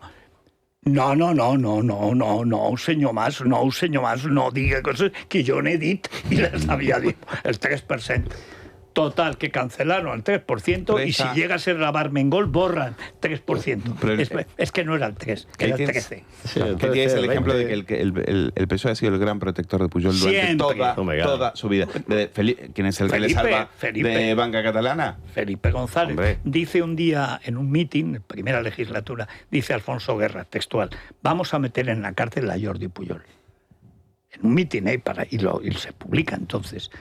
senyor Mas, no diga coses que jo n'he dit i les havia dit. El 3%. Total, que cancelaron el 3% y si llega a ser la Barmengol, borran 3%. Es que no era el 3, que era el 13. Sí, que tienes el ejemplo de que el PSOE ha sido el gran protector de Pujol durante toda su vida. ¿Quién es el que le salva de Banca Catalana? Felipe González. Hombre. Dice un día en un mitin, primera legislatura, dice Alfonso Guerra, textual, vamos a meter en la cárcel a Jordi Pujol. En un mitin, y se publica entonces.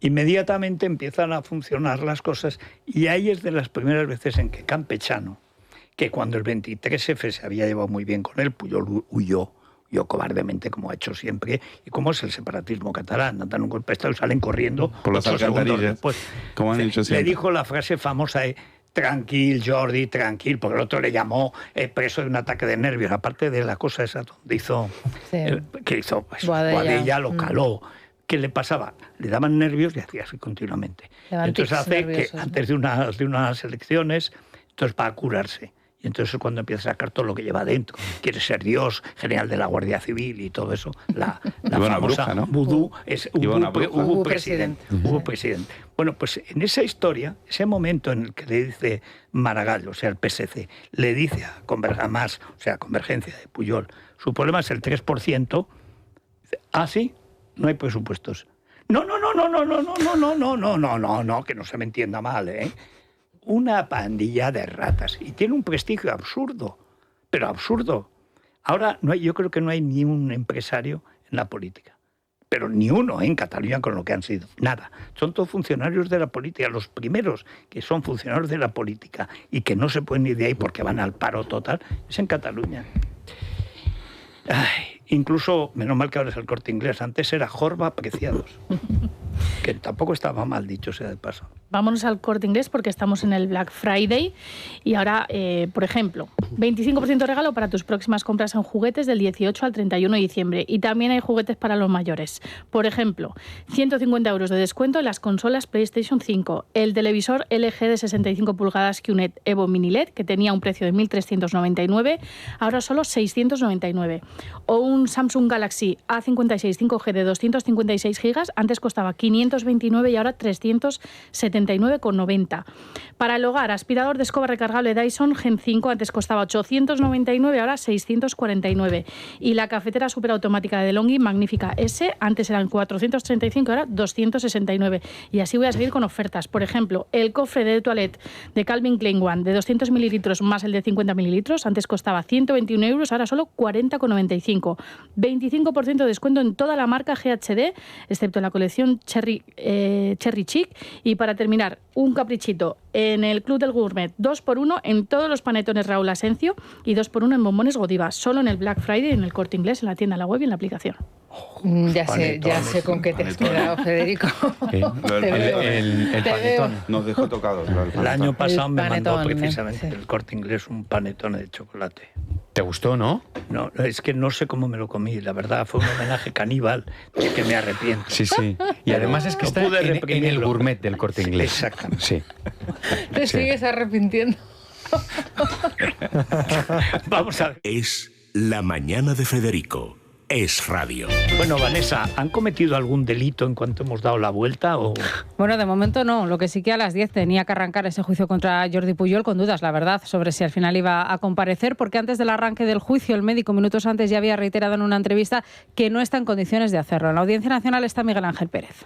Inmediatamente empiezan a funcionar las cosas y ahí es de las primeras veces en que Campechano, que cuando el 23F se había llevado muy bien con él, Pujol huyó cobardemente como ha hecho siempre y como es el separatismo catalán, dan un golpe de estado y salen corriendo por las alcantarillas, como han dicho siempre. Le dijo la frase famosa tranquil, Jordi, tranquil, porque el otro le llamó preso de un ataque de nervios, aparte de la cosa esa donde hizo, que hizo Boadella lo caló. ¿Qué le pasaba? Le daban nervios y hacía así continuamente. Entonces hace que antes de unas elecciones, entonces va a curarse. Y entonces es cuando empieza a sacar todo lo que lleva adentro. Quiere ser Dios, general de la Guardia Civil y todo eso. La famosa bruja, ¿no? vudú, hubo presidente. Bueno, pues en esa historia, ese momento en el que le dice Maragall, o sea, el PSC, le dice a Mas, o sea, Convergencia de Pujol, su problema es el 3%. ¿Ah, sí? No hay presupuestos. No, que no se me entienda mal, ¿eh? Una pandilla de ratas. Y tiene un prestigio absurdo, pero absurdo. Ahora yo creo que no hay ni un empresario en la política. Pero ni uno en Cataluña con lo que han sido. Nada. Son todos funcionarios de la política. Los primeros que son funcionarios de la política y que no se pueden ir de ahí porque van al paro total, es en Cataluña. Incluso, menos mal que ahora es el Corte Inglés, antes era Jorba Preciados, que tampoco estaba mal dicho sea de paso. Vámonos al Corte Inglés porque estamos en el Black Friday y ahora, por ejemplo, 25% de regalo para tus próximas compras en juguetes del 18 al 31 de diciembre y también hay juguetes para los mayores. Por ejemplo, 150 € de descuento en las consolas PlayStation 5, el televisor LG de 65 pulgadas QNED Evo Mini LED, que tenía un precio de 1.399, ahora solo 699, o un Samsung Galaxy A56 5G de 256 GB, antes costaba 529 y ahora 379,90. Para el hogar, aspirador de escoba recargable Dyson Gen 5, antes costaba 899, ahora 649. Y la cafetera superautomática de DeLonghi Magnífica S, antes eran 435, ahora 269. Y así voy a seguir con ofertas. Por ejemplo, el cofre de toilette de Calvin Klein One de 200 mililitros más el de 50 mililitros, antes costaba 121 €, ahora solo 40,95. 25% de descuento en toda la marca GHD, excepto en la colección Cherry Chic. Y para terminar, un caprichito en el Club del Gourmet, 2x1 en todos los panetones Raúl Asencio y 2x1 en bombones Godiva, solo en el Black Friday, en el Corte Inglés, en la tienda, en la web y en la aplicación. Ya sé con qué te has quedado, Federico. El panetón nos dejó tocados. El año pasado me mandó precisamente el Corte Inglés un panetón de chocolate. ¿Te gustó, no? No, es que no sé cómo me lo comí. La verdad, fue un homenaje caníbal del que me arrepiento. Sí. Y además es que está en el Gourmet del Corte Inglés. Exactamente. Sí. Te sigues arrepintiendo. Vamos a ver. Es La Mañana de Federico. Es radio. Bueno, Vanessa, ¿han cometido algún delito en cuanto hemos dado la vuelta? O... Bueno, de momento no. Lo que sí que a las 10 tenía que arrancar ese juicio contra Jordi Pujol, con dudas, la verdad, sobre si al final iba a comparecer, porque antes del arranque del juicio, el médico minutos antes ya había reiterado en una entrevista que no está en condiciones de hacerlo. En la Audiencia Nacional está Miguel Ángel Pérez.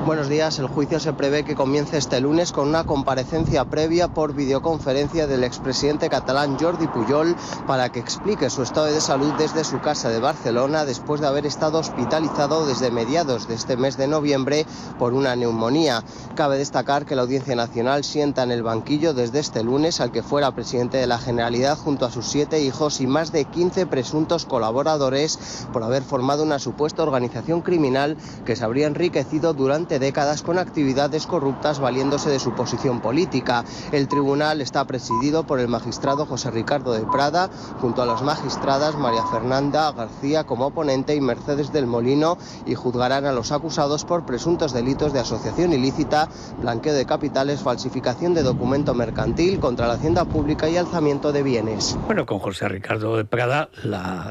Buenos días. El juicio se prevé que comience este lunes con una comparecencia previa por videoconferencia del expresidente catalán Jordi Pujol para que explique su estado de salud desde su casa de Barcelona después de haber estado hospitalizado desde mediados de este mes de noviembre por una neumonía. Cabe destacar que la Audiencia Nacional sienta en el banquillo desde este lunes al que fuera presidente de la Generalidad junto a sus 7 hijos y más de 15 presuntos colaboradores por haber formado una supuesta organización criminal que se habría enriquecido durante décadas con actividades corruptas valiéndose de su posición política. El tribunal está presidido por el magistrado José Ricardo de Prada, junto a las magistradas María Fernanda García como ponente y Mercedes del Molino, y juzgarán a los acusados por presuntos delitos de asociación ilícita, blanqueo de capitales, falsificación de documento mercantil, contra la hacienda pública y alzamiento de bienes. Bueno, con José Ricardo de Prada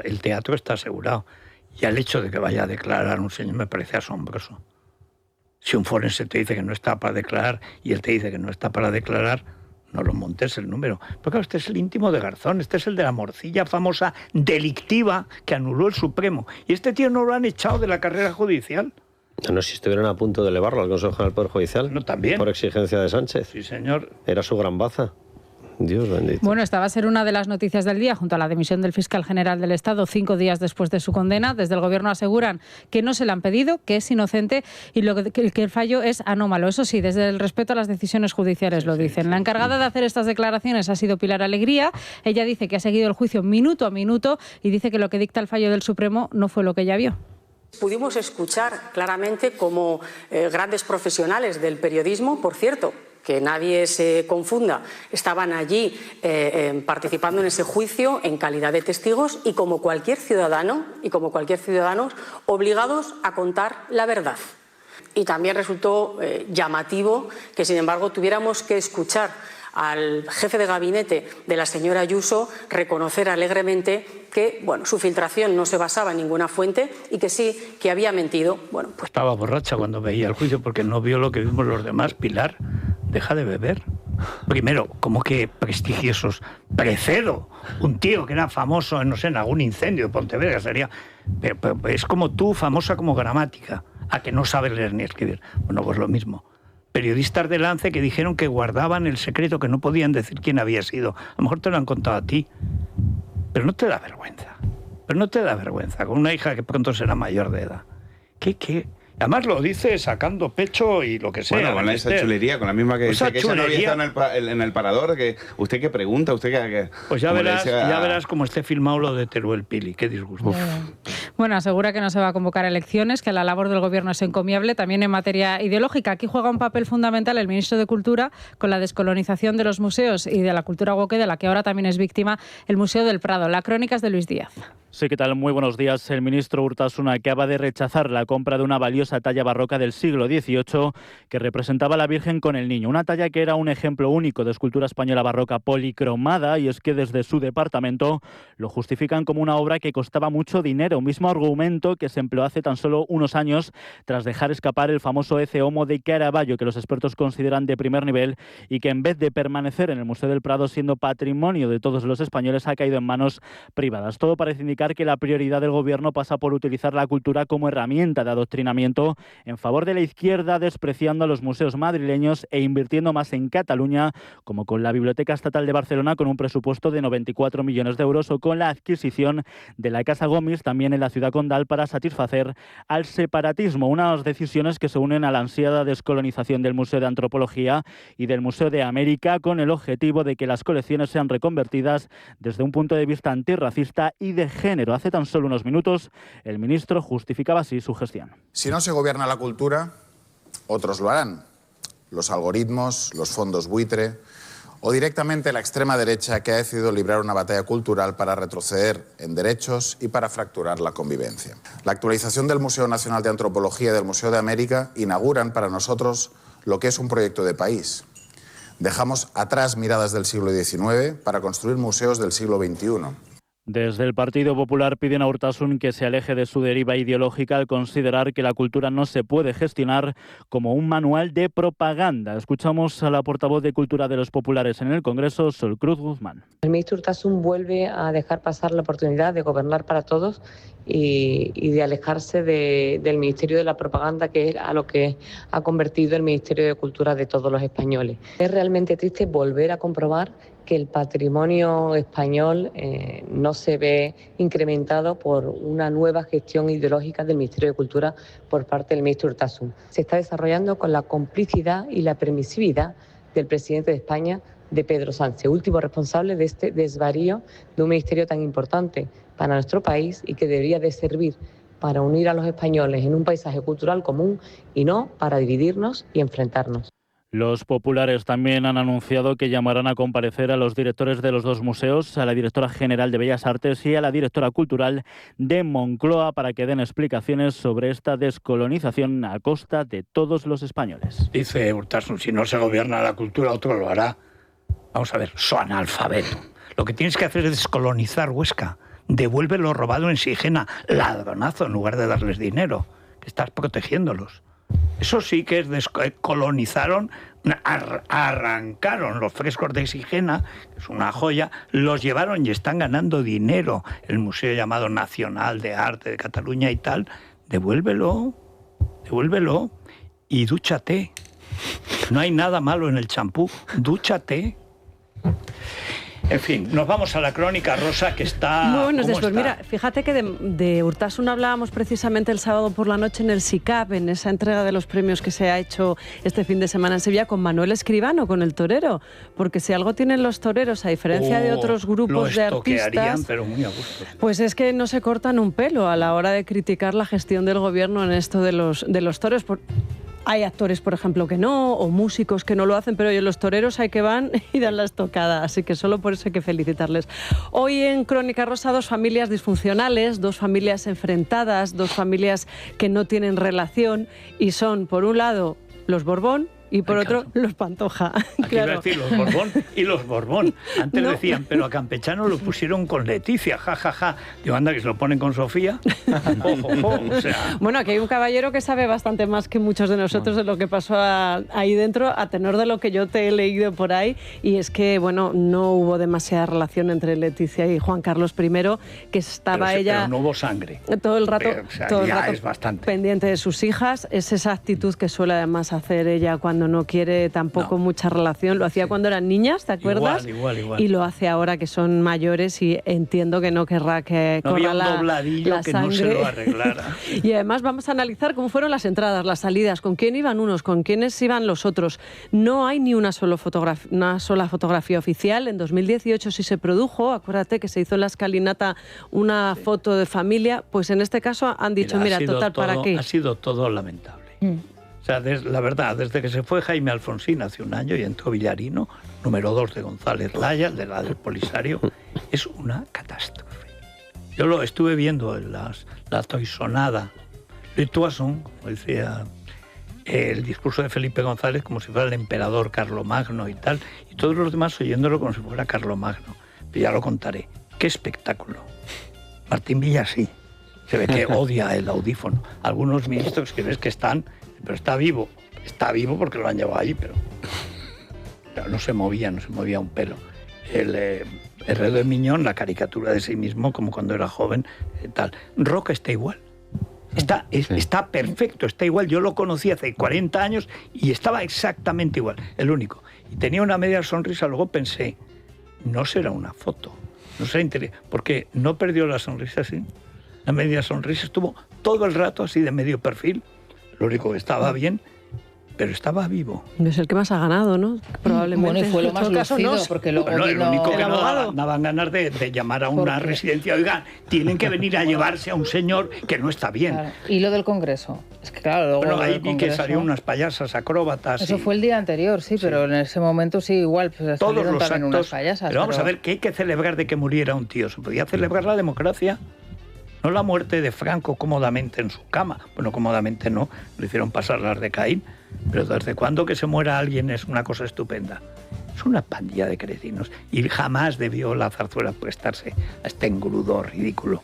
el teatro está asegurado. Y el hecho de que vaya a declarar un señor me parece asombroso. Si un forense te dice que no está para declarar y él te dice que no está para declarar, no lo montes el número. Porque claro, este es el íntimo de Garzón, este es el de la morcilla famosa delictiva que anuló el Supremo. Y este tío no lo han echado de la carrera judicial. No, si estuvieron a punto de elevarlo al Consejo General del Poder Judicial. No, también. Por exigencia de Sánchez. Sí, señor. Era su gran baza. Dios bendito. Bueno, esta va a ser una de las noticias del día, junto a la dimisión del fiscal general del Estado 5 días después de su condena. Desde el Gobierno aseguran que no se le han pedido, que es inocente y que el fallo es anómalo. Eso sí, desde el respeto a las decisiones judiciales lo dicen. La encargada de hacer estas declaraciones ha sido Pilar Alegría. Ella dice que ha seguido el juicio minuto a minuto y dice que lo que dicta el fallo del Supremo no fue lo que ella vio. Pudimos escuchar claramente como grandes profesionales del periodismo, por cierto, que nadie se confunda, estaban allí participando en ese juicio en calidad de testigos y como cualquier ciudadano obligados a contar la verdad. Y también resultó llamativo que, sin embargo, tuviéramos que escuchar al jefe de gabinete de la señora Ayuso reconocer alegremente que su filtración no se basaba en ninguna fuente y que sí, que había mentido. Pues estaba borracha cuando veía el juicio porque no vio lo que vimos los demás. Pilar, deja de beber. Primero, como que prestigiosos. Precedo, un tío que era famoso, no sé, en algún incendio de Pontevedra sería. Pero es como tú, famosa como gramática, a que no sabes leer ni escribir. Bueno, pues lo mismo. Periodistas de Lance que dijeron que guardaban el secreto, que no podían decir quién había sido. A lo mejor te lo han contado a ti, pero no te da vergüenza. Pero no te da vergüenza con una hija que pronto será mayor de edad. ¿Qué? Además lo dice sacando pecho y lo que sea. Bueno, con esa chulería, con la misma que dice que ella no había estado en el parador, que usted qué pregunta, usted qué... Pues ya verás cómo esté filmado lo de Teruel Pili, qué disgusto. Bueno, asegura que no se va a convocar elecciones, que la labor del Gobierno es encomiable, también en materia ideológica. Aquí juega un papel fundamental el ministro de Cultura con la descolonización de los museos y de la cultura woke, de la que ahora también es víctima el Museo del Prado. La crónica es de Luis Díaz. Sí, ¿qué tal? Muy buenos días. El ministro Urtasun acaba de rechazar la compra de una valiosa talla barroca del siglo XVIII que representaba a la Virgen con el Niño. Una talla que era un ejemplo único de escultura española barroca policromada, y es que desde su departamento lo justifican como una obra que costaba mucho dinero. Un mismo argumento que se empleó hace tan solo unos años tras dejar escapar el famoso Ecce Homo de Caravaggio, que los expertos consideran de primer nivel y que en vez de permanecer en el Museo del Prado siendo patrimonio de todos los españoles ha caído en manos privadas. Todo parece indicar explicar que la prioridad del Gobierno pasa por utilizar la cultura como herramienta de adoctrinamiento en favor de la izquierda, despreciando a los museos madrileños e invirtiendo más en Cataluña, como con la Biblioteca Estatal de Barcelona con un presupuesto de 94 millones de euros o con la adquisición de la Casa Gomis también en la ciudad condal para satisfacer al separatismo. Unas decisiones que se unen a la ansiada descolonización del Museo de Antropología y del Museo de América con el objetivo de que las colecciones sean reconvertidas desde un punto de vista antirracista y de género. Hace tan solo unos minutos el ministro justificaba así su gestión. Si no se gobierna la cultura, otros lo harán. Los algoritmos, los fondos buitre o directamente la extrema derecha que ha decidido librar una batalla cultural para retroceder en derechos y para fracturar la convivencia. La actualización del Museo Nacional de Antropología y del Museo de América inauguran para nosotros lo que es un proyecto de país. Dejamos atrás miradas del siglo XIX para construir museos del siglo XXI. Desde el Partido Popular piden a Urtasun que se aleje de su deriva ideológica al considerar que la cultura no se puede gestionar como un manual de propaganda. Escuchamos a la portavoz de Cultura de los Populares en el Congreso, Sol Cruz Guzmán. El ministro Urtasun vuelve a dejar pasar la oportunidad de gobernar para todos y de alejarse del Ministerio de la Propaganda, que es a lo que ha convertido el Ministerio de Cultura de todos los españoles. Es realmente triste volver a comprobar que el patrimonio español no se ve incrementado por una nueva gestión ideológica del Ministerio de Cultura por parte del ministro Urtasun. Se está desarrollando con la complicidad y la permisividad del presidente de España, de Pedro Sánchez, último responsable de este desvarío de un ministerio tan importante para nuestro país y que debería de servir para unir a los españoles en un paisaje cultural común y no para dividirnos y enfrentarnos. Los populares también han anunciado que llamarán a comparecer a los directores de los dos museos, a la directora general de Bellas Artes y a la directora cultural de Moncloa, para que den explicaciones sobre esta descolonización a costa de todos los españoles. Dice Urtasun, si no se gobierna la cultura, otro lo hará. Vamos a ver, soy analfabeto. Lo que tienes que hacer es descolonizar Huesca. Devuelve lo robado en Sigena, ladronazo, en lugar de darles dinero, que estás protegiéndolos. Eso sí que es descolonizaron, arrancaron los frescos de Sigena, que es una joya, los llevaron y están ganando dinero. El museo llamado Nacional de Arte de Cataluña y tal, devuélvelo y dúchate. No hay nada malo en el champú, dúchate. En fin, nos vamos a la crónica, Rosa, que está... Muy buenos días. Pues mira, fíjate que de Urtasun hablábamos precisamente el sábado por la noche en el SICAP, en esa entrega de los premios que se ha hecho este fin de semana en Sevilla con Manuel Escribano, con el torero. Porque si algo tienen los toreros, a diferencia de otros grupos de artistas, pero muy a gusto. Pues es que no se cortan un pelo a la hora de criticar la gestión del gobierno en esto de los toros. Hay actores, por ejemplo, que no, o músicos que no lo hacen, pero los toreros hay que van y dan la estocada, así que solo por eso hay que felicitarles. Hoy en Crónica Rosa, dos familias disfuncionales, dos familias enfrentadas, dos familias que no tienen relación y son, por un lado, los Borbón, y por otro, los Pantoja. Aquí claro. Iba a decir los Borbón y los Borbón. Antes no. Decían, pero a Campechano lo pusieron con Leticia, jajaja. Digo, anda, que se lo ponen con Sofía. O sea. Bueno, aquí hay un caballero que sabe bastante más que muchos de nosotros de lo que pasó ahí dentro, a tenor de lo que yo te he leído por ahí. Y es que, bueno, no hubo demasiada relación entre Leticia y Juan Carlos I, que estaba ella... Pero no hubo sangre. Todo el rato, todo el rato es bastante pendiente de sus hijas. Es esa actitud que suele además hacer ella cuando no quiere tampoco mucha relación. Lo hacía cuando eran niñas, ¿te acuerdas? Igual. Y lo hace ahora que son mayores y entiendo que no querrá que corra la que sangre. No se lo arreglara. Y además vamos a analizar cómo fueron las entradas, las salidas, con quién iban unos, con quiénes iban los otros. No hay ni una sola fotografía oficial. En 2018 sí se produjo, acuérdate que se hizo en la escalinata una foto de familia, pues en este caso han dicho, mira total, todo, ¿para qué? Ha sido todo lamentable. O sea, la verdad, desde que se fue Jaime Alfonsín hace un año y entró Villarino, número 2 de González Laya, de la del Polisario, es una catástrofe. Yo lo estuve viendo en la toisonada de Toisson, como decía, el discurso de Felipe González, como si fuera el emperador Carlomagno y tal, y todos los demás oyéndolo como si fuera Carlomagno. Pero ya lo contaré. ¡Qué espectáculo! Martín Villa sí, se ve que odia el audífono. Algunos ministros que ves que están... Pero está vivo porque lo han llevado allí, pero no se movía un pelo. Herrero de Miñón, la caricatura de sí mismo, como cuando era joven, tal. Roca está igual. Está perfecto, está igual. Yo lo conocí hace 40 años y estaba exactamente igual, el único. Y tenía una media sonrisa, luego pensé, no será una foto, no será interesante, porque no perdió la sonrisa así. La media sonrisa estuvo todo el rato así de medio perfil, lo único que estaba bien, pero estaba vivo. Es el que más ha ganado, ¿no? Probablemente. Bueno, y fue lo más lucido, porque luego bueno, vino el único que el no abogado. daban ganas de llamar a una residencia. Oigan, tienen que venir a llevarse a un señor que no está bien. Claro. ¿Y lo del Congreso? Es que claro, luego bueno, lo ahí del vi que Congreso, salieron unas payasas acróbatas. Eso fue el día anterior, sí, pero en ese momento sí, igual. Pues todos salieron los también actos. unas payasas. Pero vamos a ver, ¿qué hay que celebrar de que muriera un tío? ¿Se podía celebrar la democracia? No la muerte de Franco cómodamente en su cama. Bueno, cómodamente no, le hicieron pasar las de Caín. Pero ¿desde cuándo que se muera alguien es una cosa estupenda? Es una pandilla de cretinos. Y jamás debió la Zarzuela prestarse a este engrudo ridículo.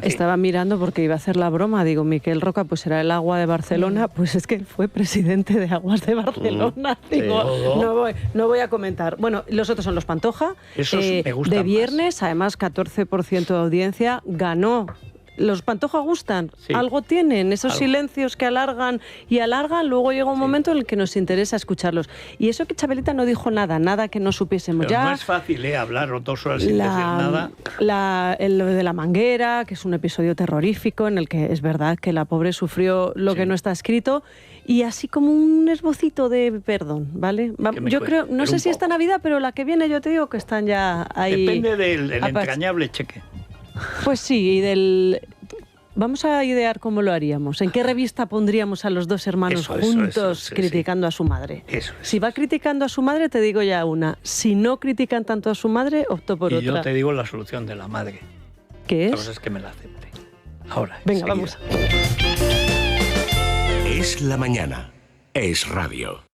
Estaba mirando porque iba a hacer la broma. Digo, Miquel Roca, pues era el Agua de Barcelona. Pues es que él fue presidente de Aguas de Barcelona. Digo, no voy a comentar. Bueno, los otros son los Pantoja. Esos me gustan de viernes, más. Además, 14% de audiencia. Ganó. Los Pantoja gustan, sí. Algo tienen, esos silencios que alargan y alargan, luego llega un momento en el que nos interesa escucharlos. Y eso que Chabelita no dijo nada que no supiésemos. Pero ya no es fácil, hablar 2 horas sin decir nada. Lo de la manguera, que es un episodio terrorífico en el que es verdad que la pobre sufrió lo que no está escrito, y así como un esbocito de perdón, ¿vale? Yo creo, no sé si esta Navidad, pero la que viene yo te digo que están ya ahí. Depende del entrañable cheque. Pues sí, y vamos a idear cómo lo haríamos. ¿En qué revista pondríamos a los dos hermanos juntos criticando a su madre? Si va criticando a su madre, te digo ya una. Si no critican tanto a su madre, opto por otra. Y yo te digo la solución de la madre. ¿Qué es? La cosa es que me la acepte. Ahora, venga, enseguida. vamos. Es la mañana. Es radio.